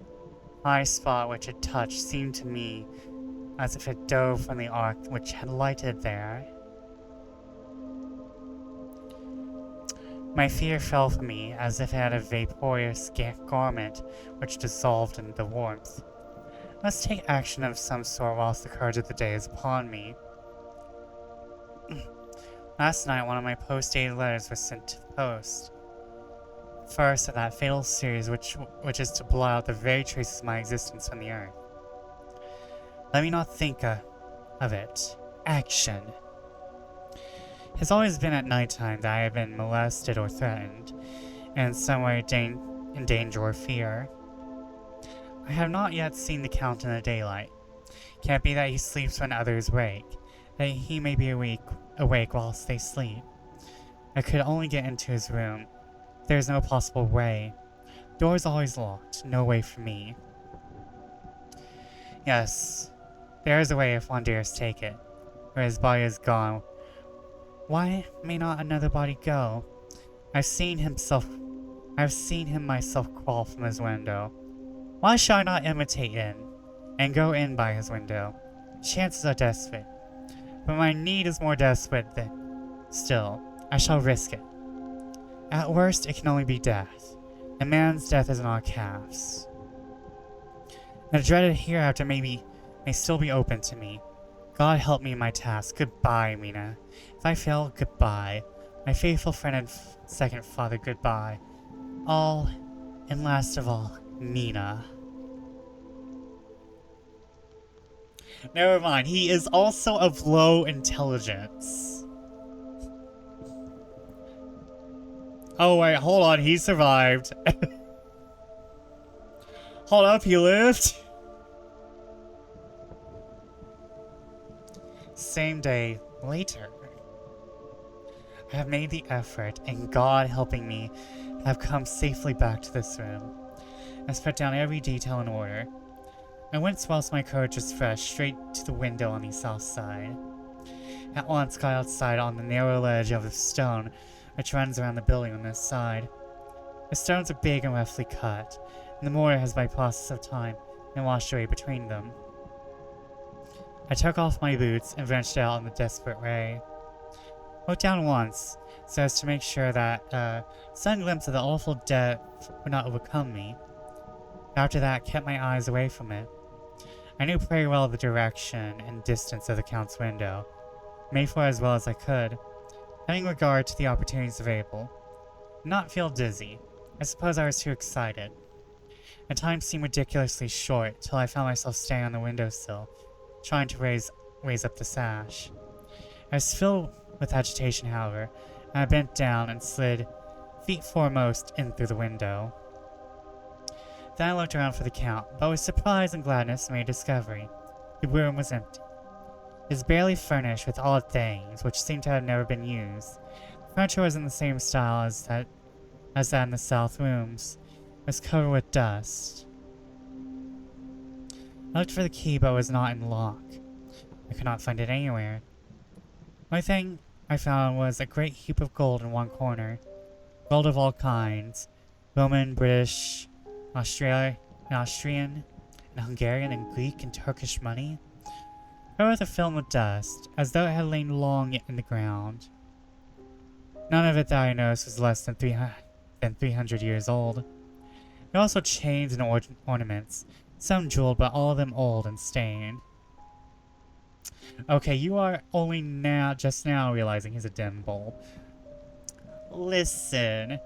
The high spot which it touched seemed to me as if it dove from the arc which had lighted there. My fear fell from me as if it had a vaporous garment which dissolved in the warmth. I must take action of some sort whilst the courage of the day is upon me. Last night, one of my post-dated letters was sent to the post. First of that fatal series which is to blot out the very traces of my existence from the earth. Let me not think of it. Action. It has always been at nighttime that I have been molested or threatened, and in some way in danger or fear. I have not yet seen the Count in the daylight. Can it be that he sleeps when others wake, that he may be awake whilst they sleep? I could only get into his room. There is no possible way. Door is always locked, no way for me. Yes, there is a way if one dares take it, where his body is gone. Why may not another body go? I've seen him myself crawl from his window. Why should I not imitate him and go in by his window? Chances are desperate, but my need is more desperate than still. I shall risk it. At worst, it can only be death. A man's death is in our calves. The dreaded hereafter may still be open to me. God help me in my task. Goodbye, Mina. If I fail, goodbye. My faithful friend and second father, goodbye. All, and last of all, Mina. Never mind, he is also of low intelligence. Oh wait, hold on, he survived. Hold up, he lived? Same day, later. I have made the effort, and God helping me, have come safely back to this room. I've put down every detail in order. I went whilst my courage was fresh, straight to the window on the south side. At once got outside on the narrow ledge of the stone which runs around the building on this side. The stones are big and roughly cut, and the mortar has by process of time been washed away between them. I took off my boots and ventured out in the desperate ray. I looked down once, so as to make sure that some glimpse of the awful depth would not overcome me. After that, kept my eyes away from it. I knew pretty well the direction and distance of the Count's window, made for as well as I could, having regard to the opportunities available. Did not feel dizzy. I suppose I was too excited. The time seemed ridiculously short, till I found myself standing on the windowsill, trying to raise up the sash. I was filled with agitation, however, and I bent down and slid, feet foremost, in through the window. Then I looked around for the Count, but with surprise and gladness made a discovery. The room was empty. It was barely furnished with odd things, which seemed to have never been used. The furniture was in the same style as that in the south rooms. It was covered with dust. I looked for the key, but it was not in the lock. I could not find it anywhere. The only thing I found was a great heap of gold in one corner. Gold of all kinds. Roman, British, Australian, and Hungarian, and Greek, and Turkish money. Covered with a film of dust, as though it had lain long in the ground. None of it that I noticed was less than 300 years old. There were also chains and ornaments, some jeweled, but all of them old and stained. Okay, you are only just now realizing he's a dim bulb. Listen,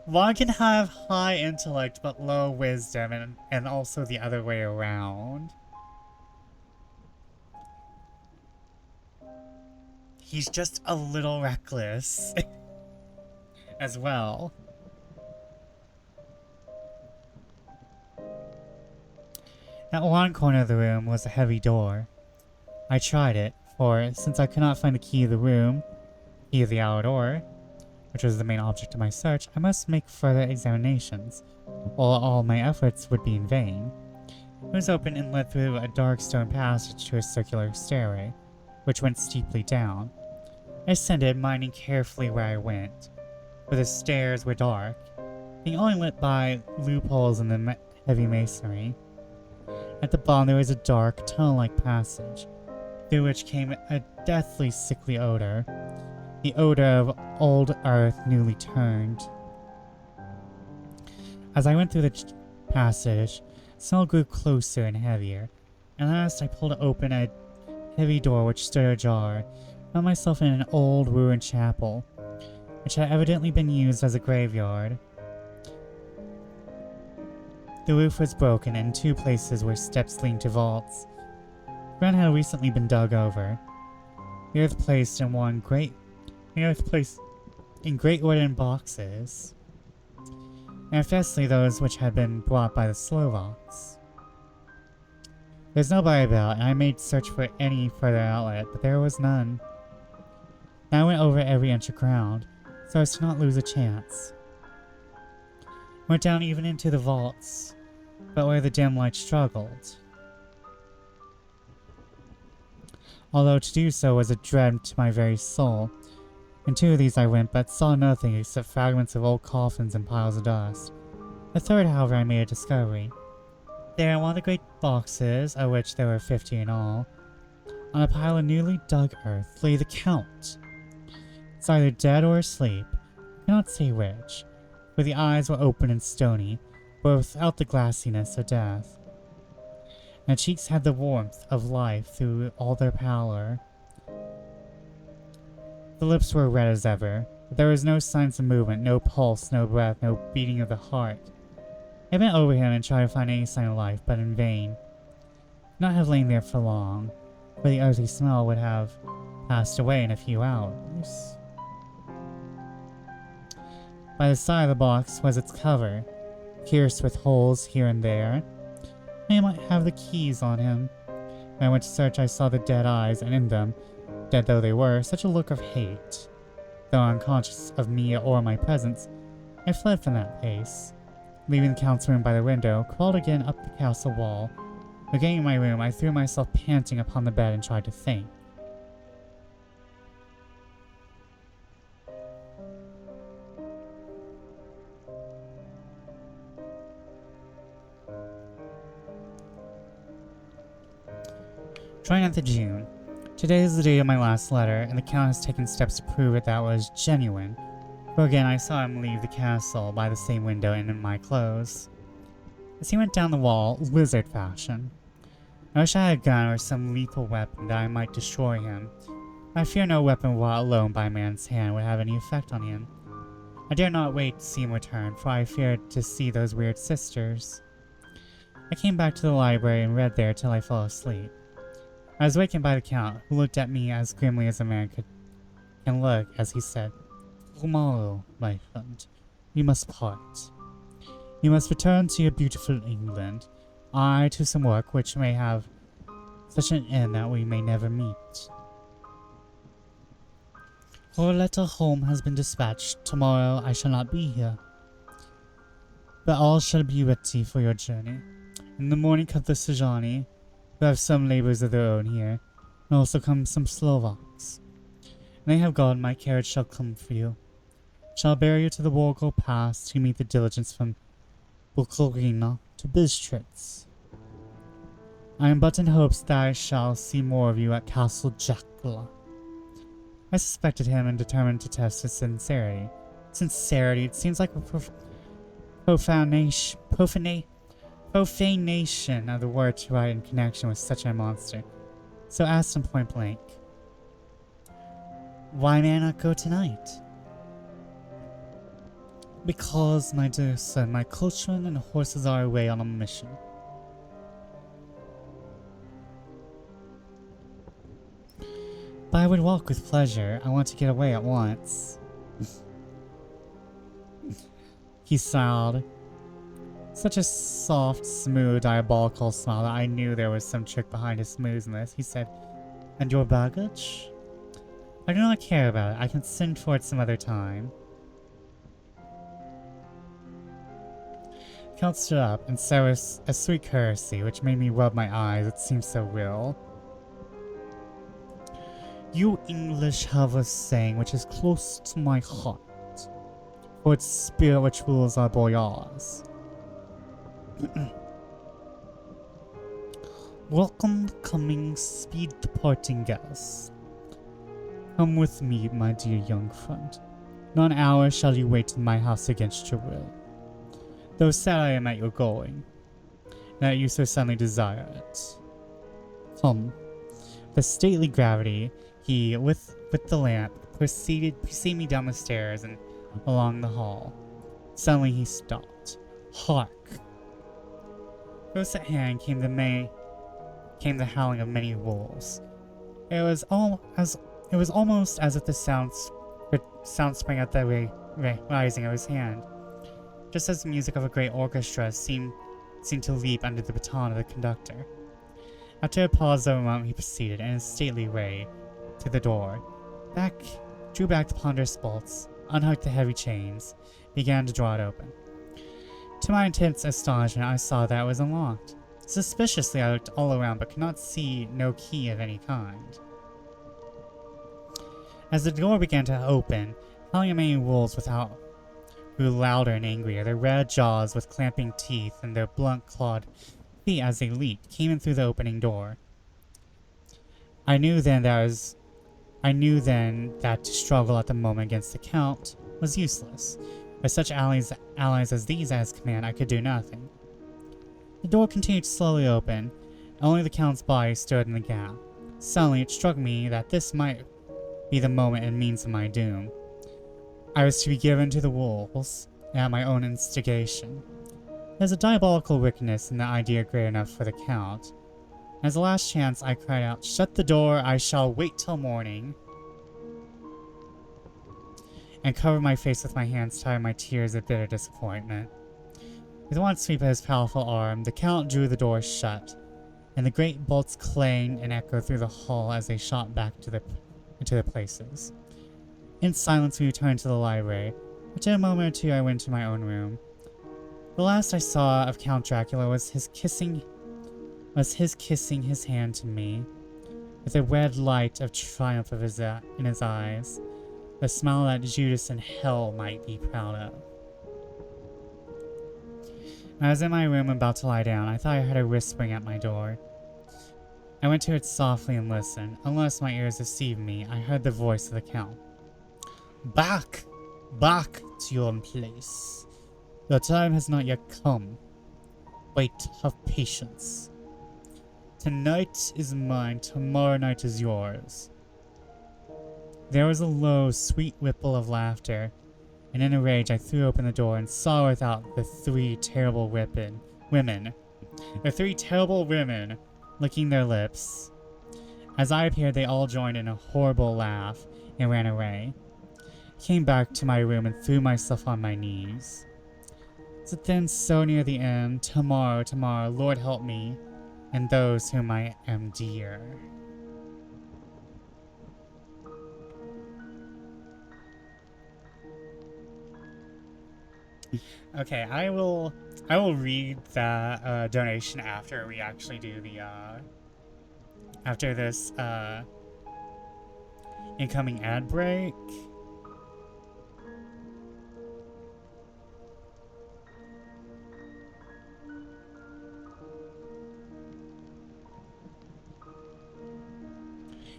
one can have high intellect but low wisdom, and also the other way around. He's just a little reckless. As well. At one corner of the room was a heavy door. I tried it, for since I could not find the key of the room, key of the outer door, which was the main object of my search, I must make further examinations, or all my efforts would be in vain. It was open and led through a dark stone passage to a circular stairway, which went steeply down. I ascended, minding carefully where I went, for the stairs were dark, being only lit by loopholes in the heavy masonry. At the bottom there was a dark, tunnel-like passage, through which came a deathly sickly odor, the odor of old earth newly turned. As I went through the passage, the smell grew closer and heavier, and last I pulled open a heavy door which stood ajar. I found myself in an old ruined chapel, which had evidently been used as a graveyard. The roof was broken, and in 2 places where steps leaned to vaults. The ground had recently been dug over. The earth placed in great wooden boxes, manifestly those which had been brought by the Slovaks. There was nobody about, and I made search for any further outlet, but there was none. I went over every inch of ground, so as to not lose a chance. I went down even into the vaults, but where the dim light struggled. Although to do so was a dread to my very soul. In 2 of these I went, but saw nothing except fragments of old coffins and piles of dust. The third, however, I made a discovery. There in one of the great boxes, of which there were 50 in all, on a pile of newly dug earth, lay the Count. It's either dead or asleep, I cannot say which, for the eyes were open and stony, but without the glassiness of death. And the cheeks had the warmth of life through all their pallor. The lips were red as ever, but there was no signs of movement, no pulse, no breath, no beating of the heart. I bent over him and tried to find any sign of life, but in vain. He could not have lain there for long, for the earthy smell would have passed away in a few hours. By the side of the box was its cover, pierced with holes here and there. He might have the keys on him. When I went to search, I saw the dead eyes, and in them, dead though they were, such a look of hate. Though unconscious of me or my presence, I fled from that place. Leaving the Count's room by the window, crawled again up the castle wall. Regaining my room, I threw myself panting upon the bed and tried to think. "29th of June. Today is the date of my last letter, and the Count has taken steps to prove it that was genuine. For again I saw him leave the castle by the same window and in my clothes. As he went down the wall, lizard fashion. I wish I had a gun or some lethal weapon that I might destroy him. I fear no weapon wrought alone by a man's hand would have any effect on him. I dare not wait to see him return, for I feared to see those weird sisters. I came back to the library and read there till I fell asleep. I was wakened by the Count, who looked at me as grimly as a man can look, as he said, 'Tomorrow, my friend, we must part. You must return to your beautiful England, I to some work which may have such an end that we may never meet. For a letter home has been dispatched. Tomorrow I shall not be here, but all shall be ready for your journey. In the morning come the Sejani, who have some labors of their own here, and also come some Slovaks. When they have gone, my carriage shall come for you. Shall bear you to the Wargol Pass to meet the diligence from Bukovina to Bistritz. I am but in hopes that I shall see more of you at Castle Dracula.' I suspected him and determined to test his sincerity. Sincerity, it seems like a profanation of the word to write in connection with such a monster. So asked him point blank, 'Why may I not go tonight?' 'Because, my dear son, my coachman and horses are away on a mission.' But I would walk with pleasure. I want to get away at once. He smiled. Such a soft, smooth, diabolical smile that I knew there was some trick behind his smoothness. He said, 'And your baggage?' 'I do not care about it. I can send for it some other time.' Count stood up and said with a sweet courtesy, which made me rub my eyes. It seemed so real. You English have a saying which is close to my heart, for its spirit which rules our boyars. Welcome, coming, speed departing guests. Come with me, my dear young friend. Not an hour shall you wait in my house against your will. Though sad I am at your going, that you so suddenly desire it. Come. With stately gravity, he, with the lamp, preceded me down the stairs and along the hall. Suddenly he stopped. Hark! Close at hand came the howling of many wolves. It was almost as if the sound sprang at the rising of his hand, just as the music of a great orchestra seemed to leap under the baton of the conductor. After a pause of a moment, he proceeded in a stately way to the door, drew back the ponderous bolts, unhooked the heavy chains, began to draw it open. To my intense astonishment, I saw that it was unlocked. Suspiciously, I looked all around, but could not see no key of any kind. As the door began to open, howling of many wolves grew louder and angrier. Their red jaws with clamping teeth and their blunt clawed feet as they leaped came in through the opening door. I knew then that to struggle at the moment against the Count was useless. With such allies as these at his command, I could do nothing. The door continued to slowly open. Only the Count's body stood in the gap. Suddenly it struck me that this might be the moment and means of my doom. I was to be given to the wolves, at my own instigation. There's a diabolical wickedness in the idea great enough for the Count. As a last chance, I cried out, "Shut the door, I shall wait till morning," and covered my face with my hands, tied my tears of bitter disappointment. With one sweep of his powerful arm, the Count drew the door shut, and the great bolts clanged and echoed through the hall as they shot back into their places. In silence, we returned to the library, which in a moment or two I went to my own room. The last I saw of Count Dracula was his kissing his hand to me, with a red light of triumph in his eyes, the smile that Judas in hell might be proud of. When I was in my room about to lie down, I thought I heard a whispering at my door. I went to it softly and listened. Unless my ears deceived me, I heard the voice of the Count. "Back! Back to your place. Your time has not yet come. Wait, have patience. Tonight is mine, tomorrow night is yours." There was a low, sweet ripple of laughter, and in a rage I threw open the door and saw without the three terrible women, licking their lips. As I appeared, they all joined in a horrible laugh and ran away. I came back to my room and threw myself on my knees. Is it then so near the end? Tomorrow, tomorrow, Lord help me, and those whom I am dear. Okay, I will read that donation after we actually do the after this incoming ad break.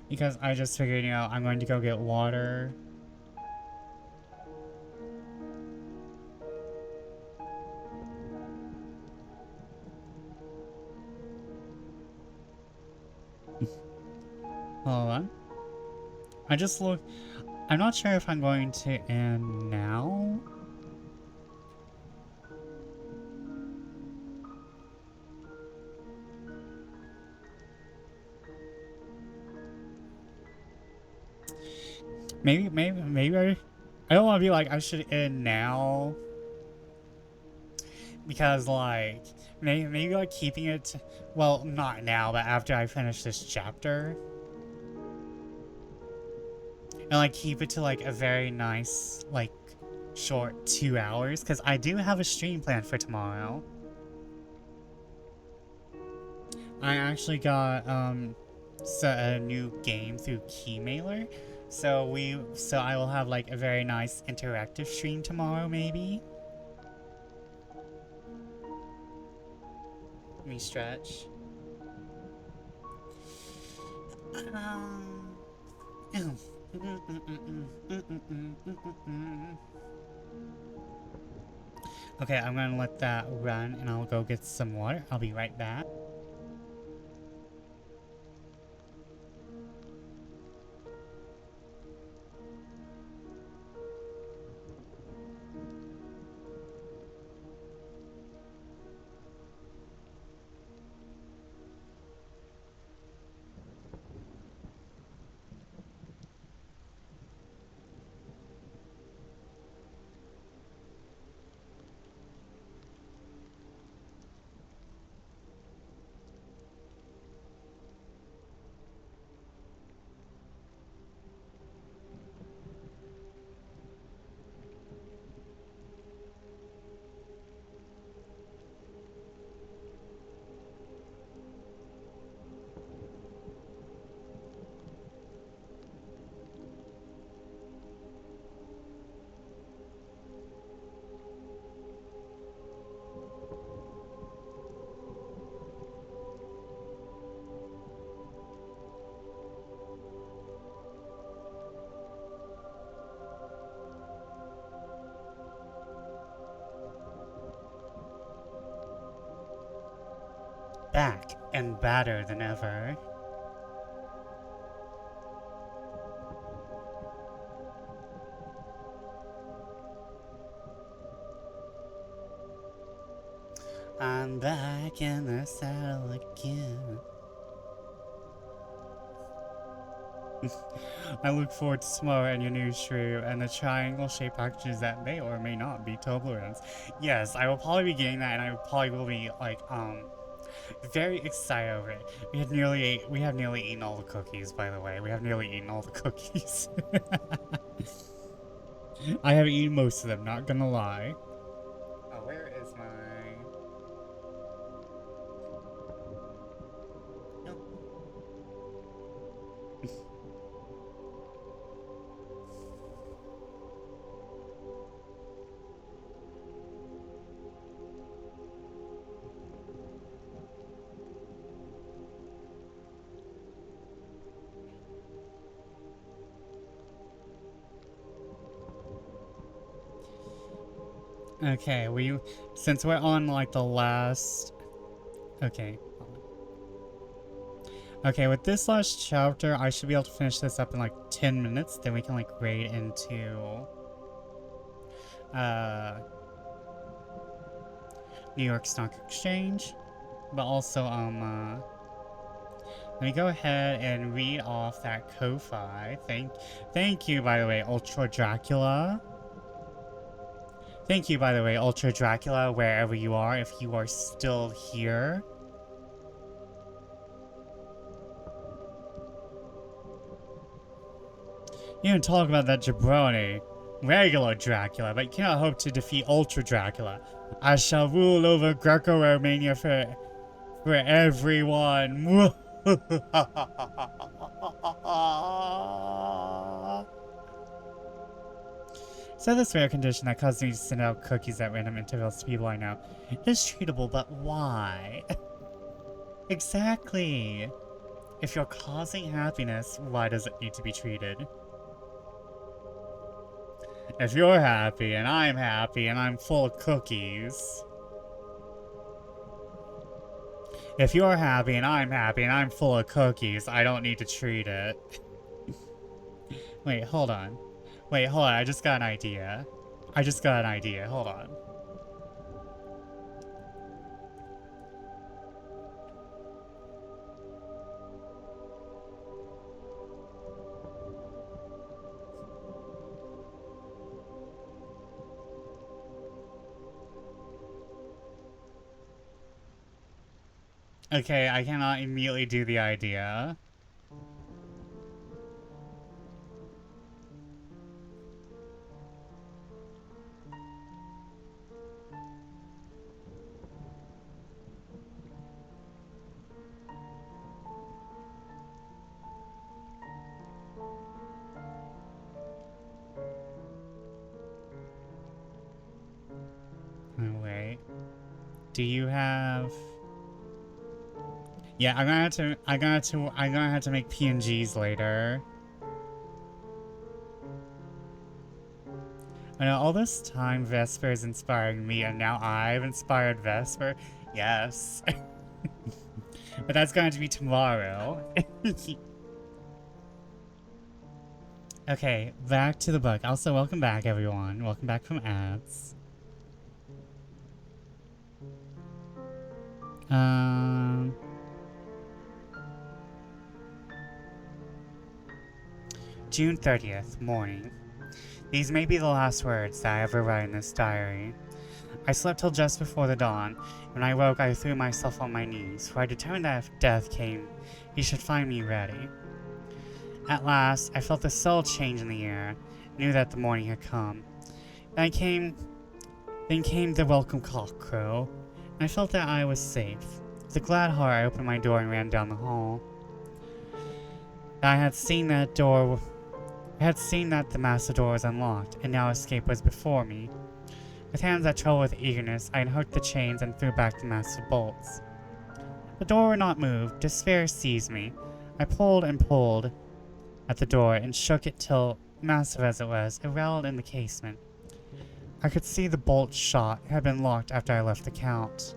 Because I just figured, I'm going to go get water. Hold on. I'm not sure if I'm going to end now. Maybe I don't want to be like, I should end now. Because, like, maybe like keeping it, well, not now, but after I finish this chapter. And like keep it to like a very nice, like, short 2 hours, because I do have a stream planned for tomorrow. I actually got a new game through Keymailer, so I will have like a very nice interactive stream tomorrow, maybe. Let me stretch. Okay, I'm gonna let that run and I'll go get some water. I'll be right back. Back and badder than ever. I'm back in the saddle again. I look forward to tomorrow and your new shrew and the triangle-shaped packages that may or may not be Toblerones. Yes, I will probably be getting that, and I probably will be like very excited over it. We have nearly eaten all the cookies, by the way. We have nearly eaten all the cookies. I have eaten most of them, not gonna lie. Oh, where is my... Okay, since we're on like the last... Okay. Okay, with this last chapter, I should be able to finish this up in like 10 minutes, then we can like raid into New York Stock Exchange. But also, let me go ahead and read off that Ko-Fi. Thank you, by the way, Ultra Dracula. Thank you, by the way, Ultra Dracula, wherever you are, if you are still here. You can talk about that jabroni, regular Dracula, but you cannot hope to defeat Ultra Dracula. I shall rule over Greco-Romania for everyone. So this rare condition that causes me to send out cookies at random intervals to people I know is treatable, but why? Exactly. If you're causing happiness, why does it need to be treated? If you're happy and I'm full of cookies. If you're happy and I'm full of cookies, I don't need to treat it. Wait, hold on. I just got an idea. Hold on. Okay, I cannot immediately do the idea. do you have... Yeah, I'm gonna have to make PNGs later. I know all this time Vesper is inspiring me, and now I've inspired Vesper. Yes. But that's going to be tomorrow. Okay, back to the book. Also, welcome back, everyone. Welcome back from ads. June 30th, morning. These may be the last words that I ever write in this diary. I slept till just before the dawn. When I woke, I threw myself on my knees, for I determined that if death came, he should find me ready. At last, I felt a subtle change in the air, knew that the morning had come. Then came the welcome cock crow, and I felt that I was safe. With a glad heart, I opened my door and ran down the hall. I had seen that the massive door was unlocked, and now escape was before me. With hands that trembled with eagerness, I unhooked the chains and threw back the massive bolts. The door would not move. Despair seized me. I pulled and pulled at the door and shook it till, massive as it was, it rattled in the casement. I could see the bolt shot had been locked after I left the Count.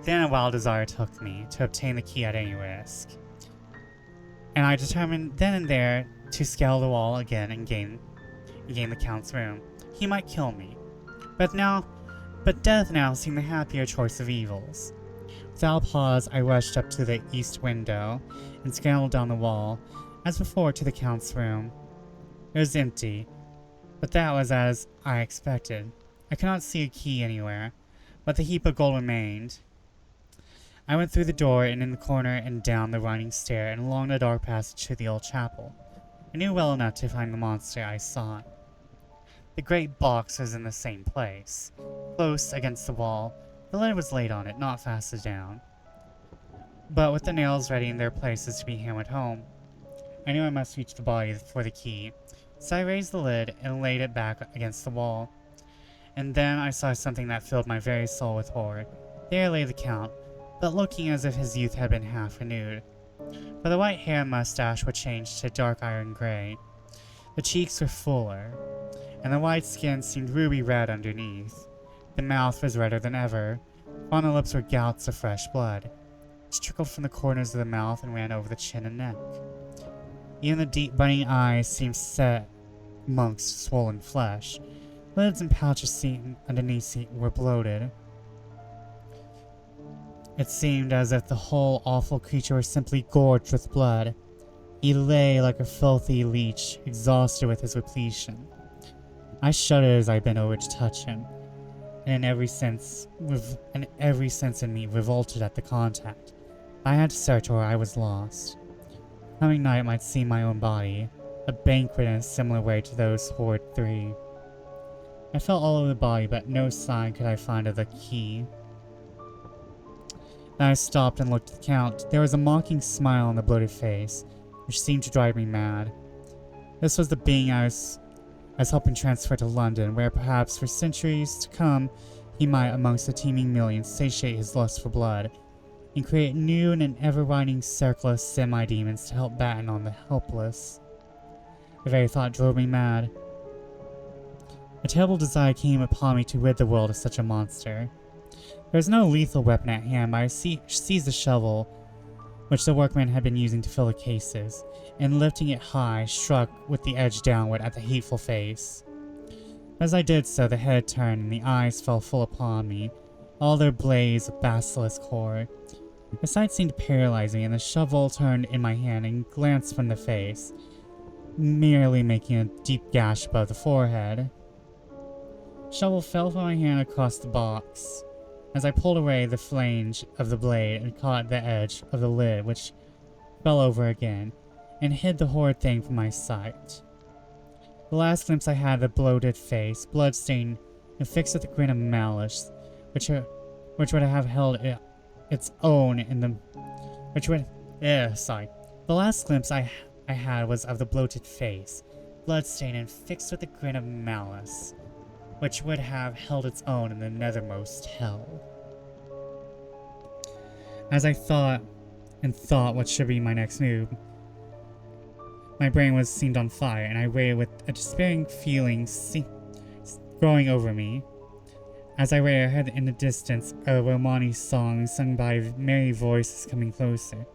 Then a wild desire took me to obtain the key at any risk, and I determined then and there to scale the wall again and gain the Count's room. He might kill me, but death now seemed the happier choice of evils. Without pause, I rushed up to the east window and scaled down the wall, as before, to the Count's room. It was empty, but that was as I expected. I could not see a key anywhere, but the heap of gold remained. I went through the door and in the corner and down the winding stair and along the dark passage to the old chapel. I knew well enough to find the monster I sought. The great box was in the same place, close against the wall. The lid was laid on it, not fastened down, but with the nails ready in their places to be hammered home. I knew I must reach the body for the key, so I raised the lid and laid it back against the wall. And then I saw something that filled my very soul with horror. There lay the Count, but looking as if his youth had been half renewed. For the white hair and mustache were changed to dark iron gray. The cheeks were fuller, and the white skin seemed ruby red underneath. The mouth was redder than ever. On the lips were gouts of fresh blood, which trickled from the corners of the mouth and ran over the chin and neck. Even the deep burning eyes seemed set amongst swollen flesh. Lids and pouches seen underneath were bloated. It seemed as if the whole awful creature were simply gorged with blood. He lay like a filthy leech, exhausted with his repletion. I shuddered as I bent over to touch him, and every sense in me revolted at the contact. I had to search or I was lost. Coming night might see my own body, a banquet in a similar way to those horrid three. I felt all over the body, but no sign could I find of the key. Then I stopped and looked at the Count. There was a mocking smile on the bloated face, which seemed to drive me mad. This was the being I was helping transfer to London, where perhaps for centuries to come he might, amongst the teeming millions, satiate his lust for blood, and create new and an ever-widening circle of semi-demons to help batten on the helpless. The very thought drove me mad. A terrible desire came upon me to rid the world of such a monster. There was no lethal weapon at hand, but I seized the shovel, which the workman had been using to fill the cases, and lifting it high, struck with the edge downward at the hateful face. As I did so, the head turned, and the eyes fell full upon me, all their blaze of basilisk horror. The sight seemed to paralyze me, and the shovel turned in my hand and glanced from the face, merely making a deep gash above the forehead. The shovel fell from my hand across the box, as I pulled away the flange of the blade and caught the edge of the lid, which fell over again, and hid the horrid thing from my sight. The last glimpse I had of the bloated face, blood-stained and fixed with a grin of malice, which would have held its own in the... The last glimpse I had was of the bloated face, blood-stained and fixed with a grin of malice, which would have held its own in the nethermost hell. As I thought and thought what should be my next move, my brain seemed on fire, and I waited with a despairing feeling growing over me. As I waited, I heard in the distance a Romani song sung by merry voices coming closer.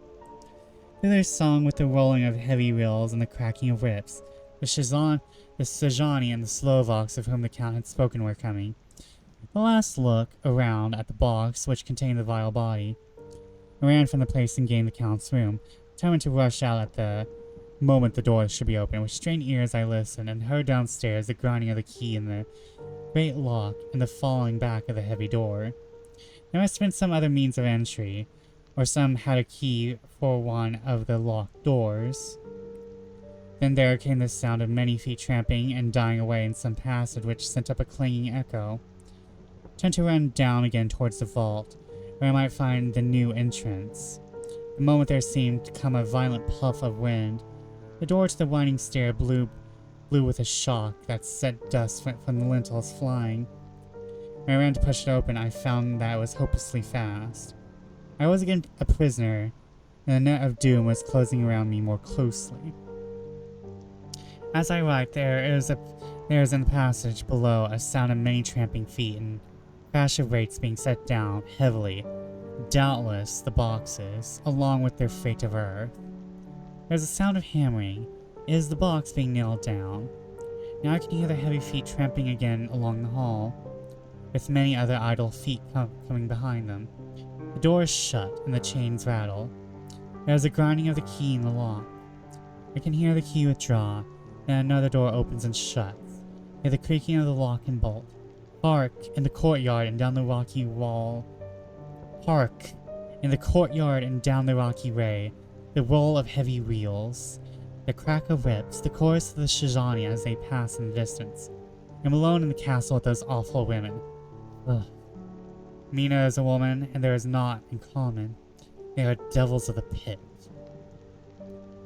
Through their song, with the rolling of heavy wheels and the cracking of whips, the Sejani and the Slovaks of whom the Count had spoken were coming. The last look around at the box which contained the vile body. I ran from the place and gained the Count's room, determined to rush out at the moment the door should be open. With strained ears I listened, and heard downstairs the grinding of the key in the great lock and the falling back of the heavy door. There must have been some other means of entry, or some had a key for one of the locked doors. Then there came the sound of many feet tramping and dying away in some passage which sent up a clanging echo. I turned to run down again towards the vault, where I might find the new entrance. The moment there seemed to come a violent puff of wind. The door to the winding stair blew with a shock that set dust from the lintels flying. When I ran to push it open, I found that it was hopelessly fast. I was again a prisoner, and the net of doom was closing around me more closely. As I write, there is in the passage below a sound of many tramping feet and crash of weights being set down heavily, doubtless the boxes, along with their freight of earth. There's a sound of hammering. It is the box being nailed down. Now I can hear the heavy feet tramping again along the hall, with many other idle feet coming behind them. The door is shut, and the chains rattle. There is a grinding of the key in the lock. I can hear the key withdraw, then another door opens and shuts. Hear the creaking of the lock and bolt. Hark! In the courtyard and down the rocky wall. Hark! In the courtyard and down the rocky way, the roll of heavy wheels, the crack of whips, the chorus of the Shizani as they pass in the distance. I'm alone in the castle with those awful women. Ugh. Mina is a woman, and there is naught in common. They are devils of the pit.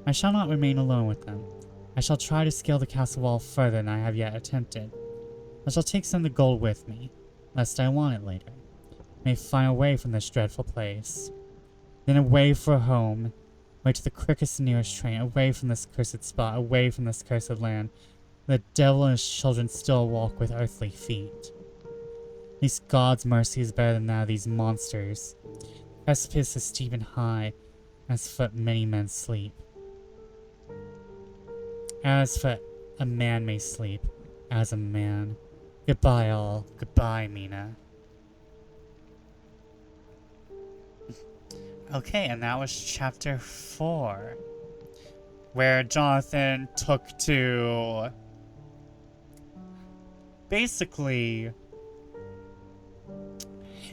I shall not remain alone with them. I shall try to scale the castle wall further than I have yet attempted. I shall take some of the gold with me, lest I want it later. I may find a way from this dreadful place. Then away for home, away to the quickest and nearest train, away from this cursed spot, away from this cursed land. The devil and his children still walk with earthly feet. At least God's mercy is better than that of these monsters. The precipice is steep and high, as foot many men sleep. As foot a man may sleep, as a man. Goodbye all. Goodbye, Mina. Okay, and that was chapter 4. Where Jonathan took to basically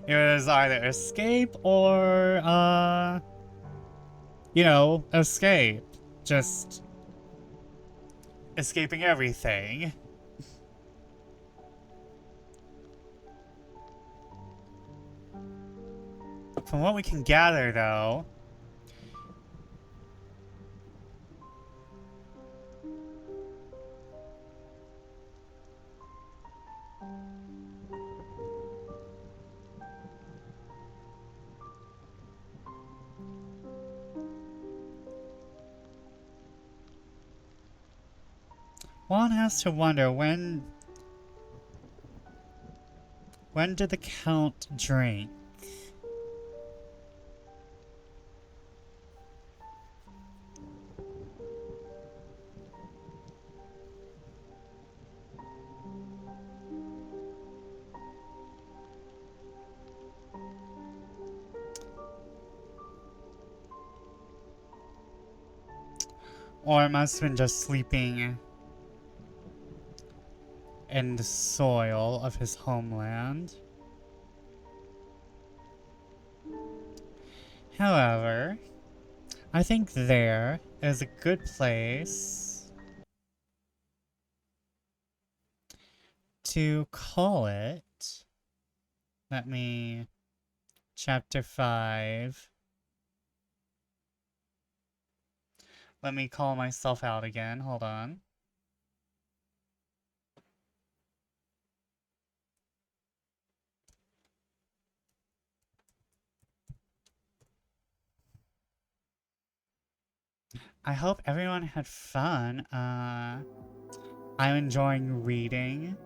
it was either escape or escape. Just escaping everything. From what we can gather, though, one has to wonder when did the Count drink? Or it must have been just sleeping in the soil of his homeland. However, I think there is a good place to call it. Chapter 5. Let me call myself out again. Hold on. I hope everyone had fun. I'm enjoying reading.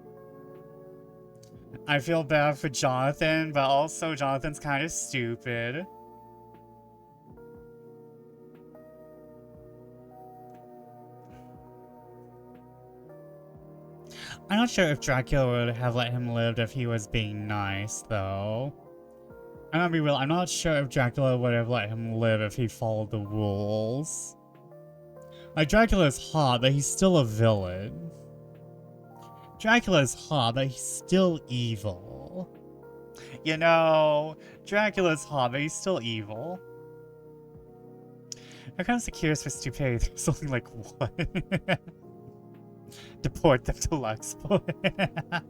I feel bad for Jonathan, but also Jonathan's kind of stupid. I'm not sure if Dracula would have let him live if he was being nice, though. I'm gonna be real, I'm not sure if Dracula would have let him live if he followed the rules. Like, Dracula's hot, but he's still a villain. Dracula's hot, but he's still evil. You know, Dracula's hot, but he's still evil. I'm kind of curious for stupidity. There's only like one. Deport them to Luxport.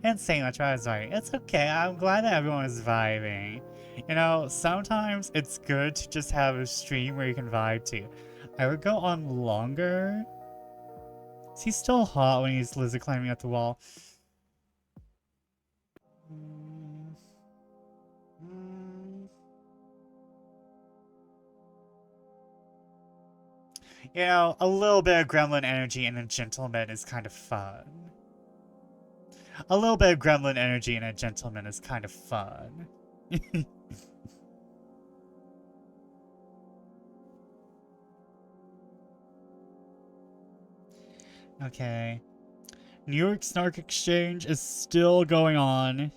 Insane, I tried to vibing. It's okay, I'm glad that everyone is vibing. You know, sometimes it's good to just have a stream where you can vibe to. I would go on longer. He's still hot when he's lizard climbing up the wall. You know, a little bit of gremlin energy in a gentleman is kind of fun. A little bit of gremlin energy in a gentleman is kind of fun. Okay. New York Snark Exchange is still going on.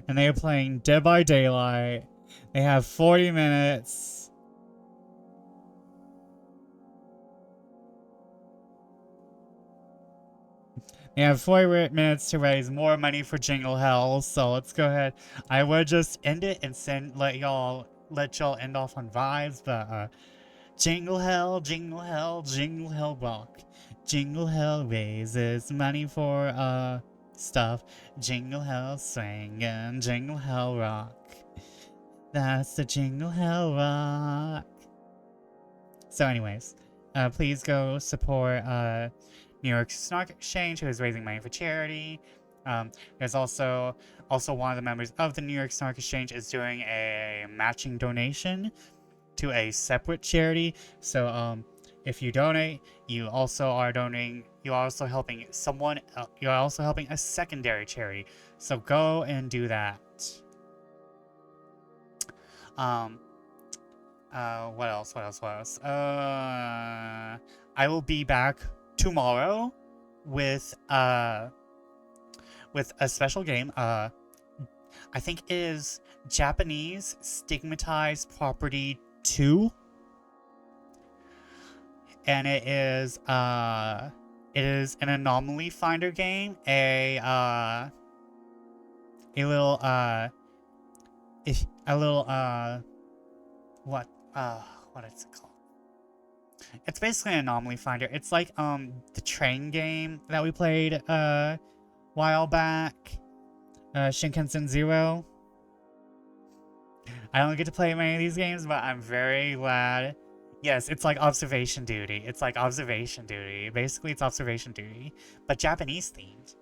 And they are playing Dead by Daylight. They have 40 minutes. They have 40 minutes to raise more money for Jingle Hell, so let's go ahead. I would just end it and let y'all end off on vibes, but Jingle Hell, Jingle Hell, Jingle Hell rock. Jingle Hell raises money for stuff. Jingle Hell swing and Jingle Hell rock. That's the Jingle Hell rock. So anyways, please go support New York Snark Exchange, who is raising money for charity. There's also one of the members of the New York Snark Exchange is doing a matching donation to a separate charity. So if you donate, you also are donating. You're also helping someone. You're also helping a secondary charity. So go and do that. What else? I will be back tomorrow with a special game. I think it is Japanese Stigmatized Property 2. And it is an anomaly finder game. What is it called? It's basically an anomaly finder. It's like the train game that we played a while back, Shinkansen Zero. I don't get to play many of these games, but I'm very glad. Yes, it's like observation duty. Basically, it's observation duty, but Japanese themed.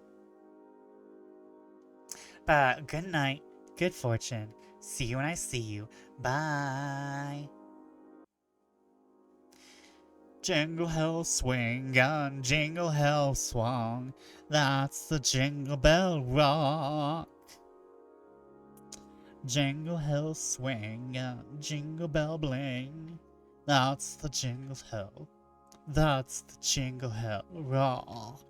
But good night, good fortune. See you when I see you. Bye. Jingle Hell swing and Jingle Hell swung. That's the Jingle Bell rock. Jingle Hell swing and Jingle Bell bling. That's the Jingle Hell. That's the Jingle Hell rock.